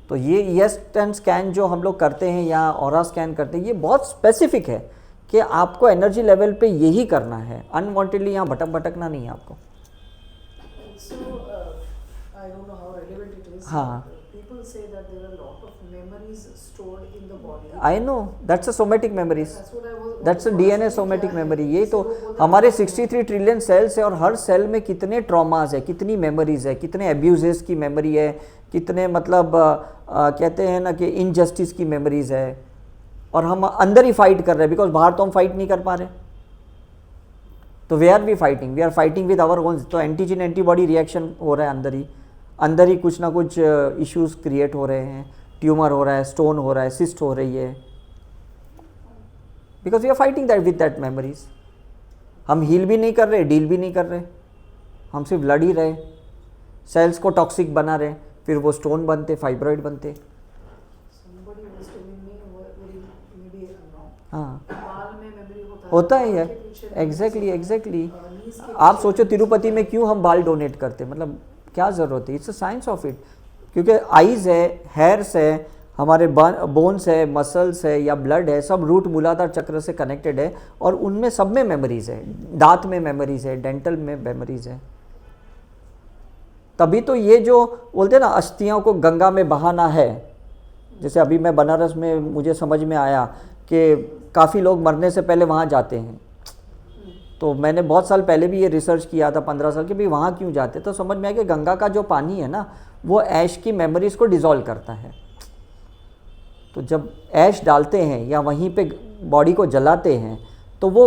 Speaker 1: तो ये ईएसएन स्कैन जो हम लोग करते हैं या ऑरा स्कैन करते हैं, ये बहुत स्पेसिफिक है कि आपको एनर्जी लेवल पे यही करना है, अनवांटेडली यहाँ भटकना नहीं है आपको।
Speaker 2: So, I don't know how relevant it is.
Speaker 1: हाँ।
Speaker 2: People say that there are a lot of memories stored in the body.
Speaker 1: I know that's a somatic memories,
Speaker 2: That's what I was.
Speaker 1: That's a DNA somatic memory. यही तो हमारे 63 trillion cells है और हर cell में कितने traumas है, कितनी memories है, कितने एब्यूजेस की मेमोरी है, कितने मतलब कहते हैं ना कि इनजस्टिस की मेमोरीज है, और हम अंदर ही फाइट कर रहे हैं, बिकॉज बाहर तो हम फाइट नहीं कर पा रहे। तो we are be fighting, we are fighting with our own. तो एंटीजन एंटीबॉडी रिएक्शन हो रहा है, अंदर ही कुछ ना कुछ इश्यूज क्रिएट हो रहे हैं, ट्यूमर हो रहा है, स्टोन हो रहा है, सिस्ट हो रही है, because we are fighting that with that memories. हम हील भी नहीं कर रहे, डील भी नहीं कर रहे, हम सिर्फ लड़ ही रहे, सेल्स को टॉक्सिक बना रहे, फिर वो स्टोन बनते, फाइब्रॉइड बनते।
Speaker 2: Somebody was telling me, maybe I'm wrong.
Speaker 1: हाँ,
Speaker 2: बाल में memory
Speaker 1: होता ही है,
Speaker 2: आँख के पीछे
Speaker 1: एग्जैक्टली एग्जैक्टली।
Speaker 2: knees के
Speaker 1: आप सोचो तिरुपति में क्यों हम बाल डोनेट करते, मतलब क्या ज़रूरत है? It's a science of it, क्योंकि आइज़ है, हेयर्स है, हमारे बोन्स है, मसल्स है या ब्लड है, सब रूट मूलाधार चक्र से कनेक्टेड है, और उनमें सब में मेमोरीज है, दांत में मेमोरीज है, डेंटल में मेमोरीज है। तभी तो ये जो बोलते हैं ना अस्थियों को गंगा में बहाना है, जैसे अभी मैं बनारस में मुझे समझ में आया कि काफ़ी लोग मरने से पहले वहाँ जाते हैं, तो मैंने बहुत साल पहले भी ये रिसर्च किया था, 15 साल के, भी वहाँ क्यों जाते, तो समझ में आया कि गंगा का जो पानी है ना वो ऐश की मेमोरीज को डिज़ोल्व करता है। तो जब ऐश डालते हैं या वहीं पे बॉडी को जलाते हैं तो वो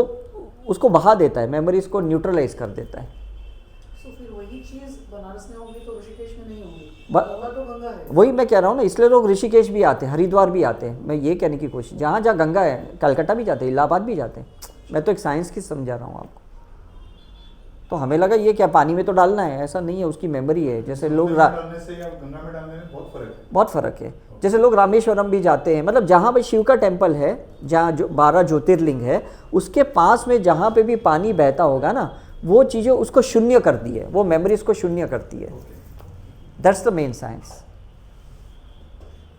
Speaker 1: उसको बहा देता है, मेमोरीज को न्यूट्रलाइज कर देता है।
Speaker 2: So, फिर वही चीज़ बनारस में होगी तो ऋषिकेश में नहीं होगी।
Speaker 1: ब-
Speaker 2: गंगा तो गंगा है।
Speaker 1: वही मैं कह रहा हूँ ना, इसलिए लोग ऋषिकेश भी आते हैं, हरिद्वार भी आते हैं। मैं ये कहने की कोशिश, जहाँ जहाँ गंगा है, कलकत्ता भी जाते हैं, इलाहाबाद भी जाते हैं। मैं तो एक साइंस की समझा रहा हूँ आपको। तो हमें लगा ये क्या पानी में तो डालना है, ऐसा नहीं है, उसकी मेमोरी है। जैसे लोग
Speaker 3: डालने से या गंगा में डालने में बहुत फर्क है।
Speaker 1: बहुत फ़र्क है। जैसे लोग रामेश्वरम भी जाते हैं, मतलब जहाँ पे शिव का टेम्पल है, जहाँ जो 12 ज्योतिर्लिंग है, उसके पास में जहाँ पे भी पानी बहता होगा ना, वो चीज़ें उसको शून्य करती है, वो मेमोरीज को शून्य करती है। That's the main science.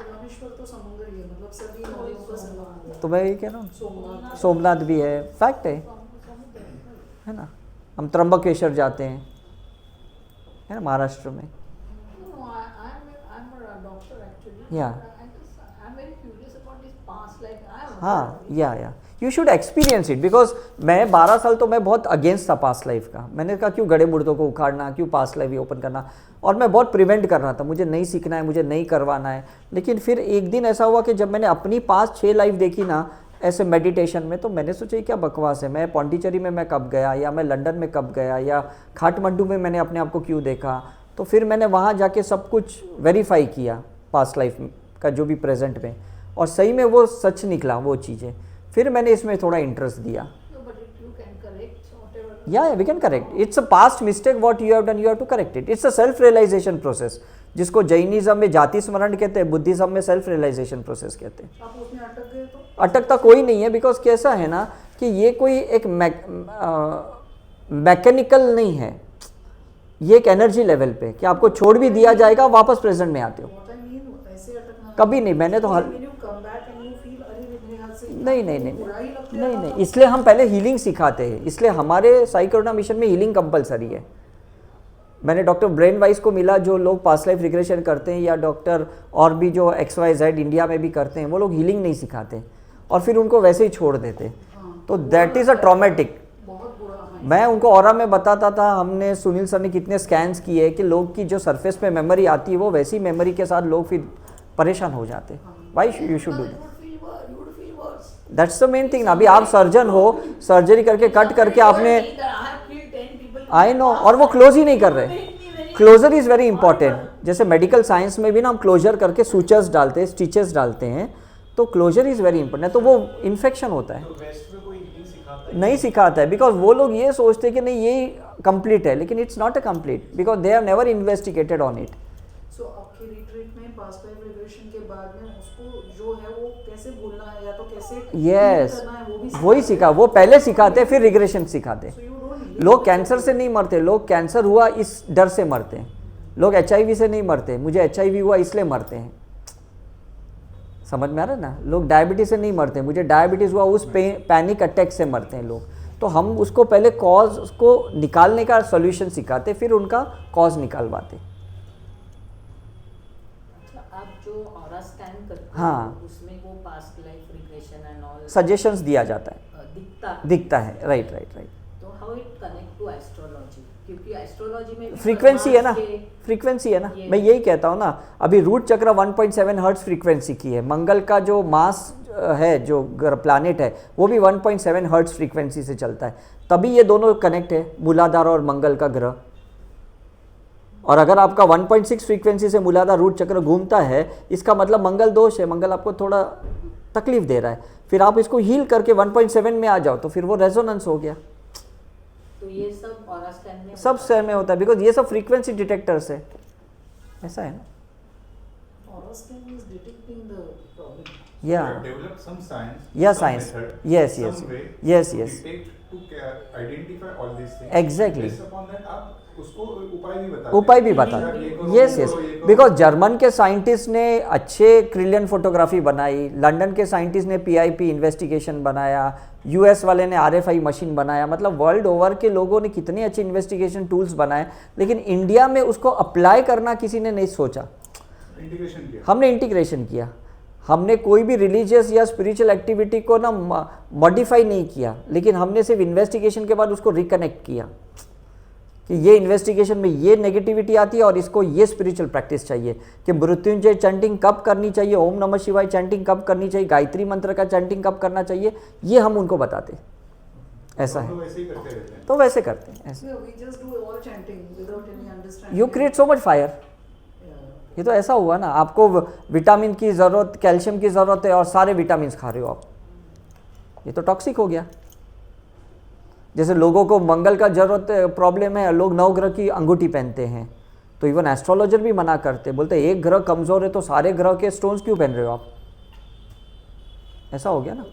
Speaker 2: Rameshwar तो समुद्र ही है, मतलब सभी नदियों का संगम है।
Speaker 1: तो मैं ये कह रहा हूँ,
Speaker 2: सोमनाथ
Speaker 1: सोमनाथ भी है, फैक्ट है ना। हम त्र्यंबकेश्वर जाते हैं, है ना, महाराष्ट्र में।
Speaker 4: No, I'm a doctor actually.
Speaker 1: Yeah.
Speaker 4: I'm very curious about this past life. I'm
Speaker 1: हाँ, या you should experience it, because मैं 12 साल तो मैं बहुत अगेंस्ट था पास्ट लाइफ का। मैंने कहा क्यों गड़े मुर्दों को उखाड़ना, क्यों पास्ट लाइफ ओपन करना, और मैं बहुत प्रिवेंट कर रहा था, मुझे नहीं सीखना है, मुझे नहीं करवाना है। लेकिन फिर एक दिन ऐसा हुआ कि जब मैंने अपनी पास्ट 6 लाइफ देखी ना ऐसे मेडिटेशन में, तो मैंने सोचा ये क्या बकवास है, मैं पौंडीचेरी में मैं कब गया, या मैं लंदन में कब गया, या खाटमंडू में मैंने अपने आप को क्यों देखा। तो फिर मैंने वहाँ जाके सब कुछ वेरीफाई किया पास्ट लाइफ का जो भी प्रेजेंट में, और सही में वो सच निकला वो चीज़ें। फिर मैंने इसमें थोड़ा इंटरेस्ट दिया।
Speaker 4: No, but you can correct whatever.
Speaker 1: या we can correct, it's a past mistake what you have done, you have to correct it. It's a self realization process, जिसको जैनिज्म में जाति स्मरण कहते हैं, बुद्धिज्म में सेल्फ रियलाइजेशन प्रोसेस कहते हैं।
Speaker 2: आप उसमें अटक गए तो
Speaker 1: अटकता कोई नहीं है, बिकॉज कैसा है ना कि ये कोई एक मैकेनिकल नहीं है, ये एक एनर्जी लेवल पे कि आपको छोड़ भी दिया जाएगा, वापस प्रेजेंट में आते हो।
Speaker 2: What I mean, ऐसे अटकना
Speaker 1: कभी नहीं, मैंने तो हर
Speaker 2: When you come back and you feel, अरे मेरे हाथ से
Speaker 1: नहीं नहीं नहीं
Speaker 2: बुराई लगती है
Speaker 1: नहीं
Speaker 2: ना,
Speaker 1: नहीं, इसलिए हम पहले हीलिंग सिखाते हैं, इसलिए हमारे साई करुणा मिशन में हीलिंग कंपलसरी है। मैंने डॉक्टर ब्रेन वाइस को मिला, जो लोग पास्ट लाइफ रिग्रेशन करते हैं, या डॉक्टर और भी जो XYZ इंडिया में भी करते हैं, वो लोग हीलिंग नहीं सिखाते और फिर उनको वैसे ही छोड़ देते।
Speaker 2: हाँ,
Speaker 1: तो दैट इज़ अ ट्रॉमेटिक।
Speaker 2: बहुत बुरा, हाँ,
Speaker 1: मैं उनको ऑरा में बताता था, हमने सुनील सर ने कितने स्कैन्स किए कि लोग की जो सरफेस पे मेमोरी आती है वो वैसी मेमोरी के साथ लोग फिर परेशान हो जाते हैं. Why you should do that's the main thing. अभी आप सर्जन हो, सर्जरी करके कट करके आपने, आई नो, और वो क्लोज ही नहीं कर रहे. Closure is very important. जैसे मेडिकल साइंस में भी ना हम क्लोजर करके सूचर्स डालते हैं, स्टिचेस डालते हैं, तो क्लोजर इज़ वेरी इंपॉर्टेंट. तो वो इन्फेक्शन होता है, नहीं सिखाता है, बिकॉज वो लोग ये सोचते हैं कि नहीं ये कंप्लीट है, लेकिन it's not a complete because they have never investigated on it.
Speaker 2: So आपके रिट्रीट में पास्ट लाइफ रिग्रेशन के बाद में उसको जो है वो कैसे भूलना है या तो कैसे
Speaker 1: यस,
Speaker 2: करना है वो भी
Speaker 1: वही सिखा. वो पहले सिखाते फिर रिग्रेशन सिखाते.
Speaker 2: So you don't need
Speaker 1: लोग कैंसर से नहीं मरते, लोग कैंसर हुआ इस डर से मरते हैं. लोग HIV से नहीं मरते, मुझे HIV हुआ इसलिए मरते हैं. समझ में आ रहा है ना. लोग डायबिटीज से नहीं मरते, मुझे डायबिटीज़ हुआ उस पैनिक अटैक से मरते हैं लोग. तो हम उसको पहले कॉज को निकालने का सोल्यूशन सिखाते, फिर उनका कॉज निकालवाते.
Speaker 5: अच्छा, आप जो ऑरा स्कैन करते
Speaker 1: हाँ.
Speaker 5: हो उसमें वो past life regression and all
Speaker 1: suggestions दिया जाता है, दिखता है. Right right right.
Speaker 5: तो how it connect to astrology, क्योंकि एस्ट्रोलॉजी में भी
Speaker 1: फ्रीक्वेंसी है ना,
Speaker 5: भगवान के-
Speaker 1: फ्रीक्वेंसी है ना.
Speaker 5: ये-
Speaker 1: मैं यही कहता हूँ ना, अभी रूट चक्र 1.7 हर्ट्ज फ्रीक्वेंसी की है. मंगल का जो मास है, जो प्लानिट है, वो भी 1.7 हर्ट्ज फ्रीक्वेंसी से चलता है. तभी ये दोनों कनेक्ट है, मूलाधार और मंगल का ग्रह. और अगर आपका 1.6 फ्रीक्वेंसी से मूलाधार रूट चक्र घूमता है, इसका मतलब मंगल दोष है, मंगल आपको थोड़ा तकलीफ दे रहा है. फिर आप इसको हील करके 1.7 में आ जाओ तो फिर वो रेजोनेंस हो गया.
Speaker 5: तो ये सब ऑरा स्कैन में
Speaker 1: सब शहर में होता है, बिकॉज ये सब फ्रीक्वेंसी डिटेक्टर्स है. ऐसा है ना.
Speaker 2: Aura scan is detecting the problem.
Speaker 1: या
Speaker 3: Develop some science.
Speaker 1: Yeah,
Speaker 3: some
Speaker 1: science.
Speaker 3: method,
Speaker 1: Yes,
Speaker 3: some
Speaker 1: yes.
Speaker 3: way
Speaker 1: Yes,
Speaker 3: to
Speaker 1: yes.
Speaker 3: detect, to identify all these things.
Speaker 1: Exactly.
Speaker 3: Based upon that, आप उसको उपाय भी बताते
Speaker 1: उपाय भी
Speaker 3: हैं।
Speaker 1: बता.
Speaker 3: आप ये करो,
Speaker 1: यस
Speaker 3: वो
Speaker 1: यस,
Speaker 3: करो, ये करो।
Speaker 1: बिकॉज जर्मन के साइंटिस्ट ने अच्छे क्रिलियन फोटोग्राफी बनाई, लंदन के साइंटिस्ट ने PIP इन्वेस्टिगेशन बनाया, US वाले ने RFI मशीन बनाया. मतलब वर्ल्ड ओवर के लोगों ने कितने अच्छे इन्वेस्टिगेशन टूल्स बनाए, लेकिन इंडिया में उसको अप्लाई करना किसी ने नहीं सोचा.
Speaker 3: इंटीग्रेशन किया।
Speaker 1: हमने इंटीग्रेशन किया. हमने कोई भी रिलीजियस या स्पिरिचुअल एक्टिविटी को ना मॉडिफाई नहीं किया, लेकिन हमने सिर्फ इन्वेस्टिगेशन के बाद उसको रिकनेक्ट किया कि ये इन्वेस्टिगेशन में ये नेगेटिविटी आती है और इसको ये स्पिरिचुअल प्रैक्टिस चाहिए. कि मृत्युंजय चैंटिंग कब करनी चाहिए, ओम नमः शिवाय चैंटिंग कब करनी चाहिए, गायत्री मंत्र का चैंटिंग कब करना चाहिए, ये हम उनको बताते. ऐसा
Speaker 3: हम
Speaker 1: है,
Speaker 3: लोग ऐसे ही करते रहते हैं।
Speaker 1: तो वैसे करते हैं. ऐसे
Speaker 2: Yeah, we just do all chanting without any understanding.
Speaker 1: You create so much fire.
Speaker 2: Yeah.
Speaker 1: ये तो ऐसा हुआ ना, आपको विटामिन की ज़रूरत, कैल्शियम की ज़रूरत है और सारे विटामिन खा रहे हो आप, ये तो टॉक्सिक हो गया. जैसे लोगों को मंगल का जरूरत प्रॉब्लम है, लोग 9 ग्रह की अंगूठी पहनते हैं, तो इवन एस्ट्रोलॉजर भी मना करते, बोलते एक ग्रह कमज़ोर है तो सारे ग्रह के स्टोन्स क्यों पहन रहे हो आप. ऐसा हो गया ना.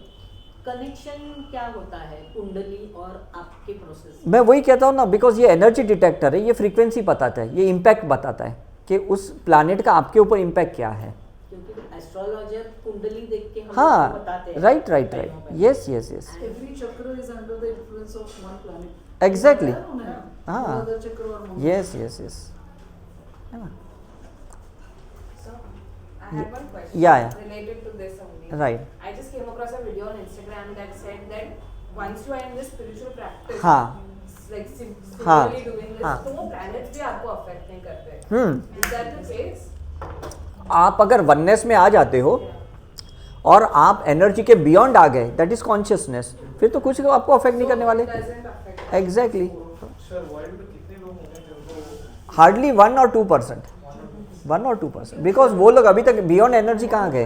Speaker 5: कनेक्शन क्या होता है कुंडली और आपके प्रोसेस?
Speaker 1: मैं वही कहता हूँ ना, बिकॉज ये एनर्जी डिटेक्टर है, ये फ्रीक्वेंसी बताता है, ये इम्पैक्ट बताता है कि उस प्लानिट का आपके ऊपर इम्पैक्ट क्या है.
Speaker 5: क्योंकि एस्ट्रोलॉजर कुंडली देख के हम
Speaker 1: हाँ,
Speaker 5: लोग को बताते हैं.
Speaker 1: Right right right. Yes yes yes,
Speaker 2: Every chakra is under the influence of one planet.
Speaker 1: Exactly.
Speaker 2: बताया उन्होंने?
Speaker 1: हाँ.
Speaker 2: मूलाधार चक्र और मंगल.
Speaker 1: यस यस यस, है ना.
Speaker 6: So, I had one question
Speaker 1: Yeah.
Speaker 6: related to this only.
Speaker 1: Right.
Speaker 6: I just came across a video on Instagram that said that once you are in this spiritual practice,
Speaker 1: हाँ.
Speaker 6: like
Speaker 1: हाँ.
Speaker 6: similarly doing this,
Speaker 1: हाँ.
Speaker 6: तो वो planets भी आपको affect नहीं करते. Is that the case?
Speaker 1: आप अगर वननेस में आ जाते हो और आप एनर्जी के बियॉन्ड आ गए, दैट इज कॉन्शियसनेस, फिर तो कुछ आपको अफेक्ट नहीं करने वाले.
Speaker 6: It doesn't affect.
Speaker 1: Exactly.
Speaker 7: Sir world में कितने लोग होंगे जिनको
Speaker 1: हार्डली 1 और 2%, 1 और 2%, बिकॉज वो लोग अभी तक बियॉन्ड एनर्जी कहाँ गए.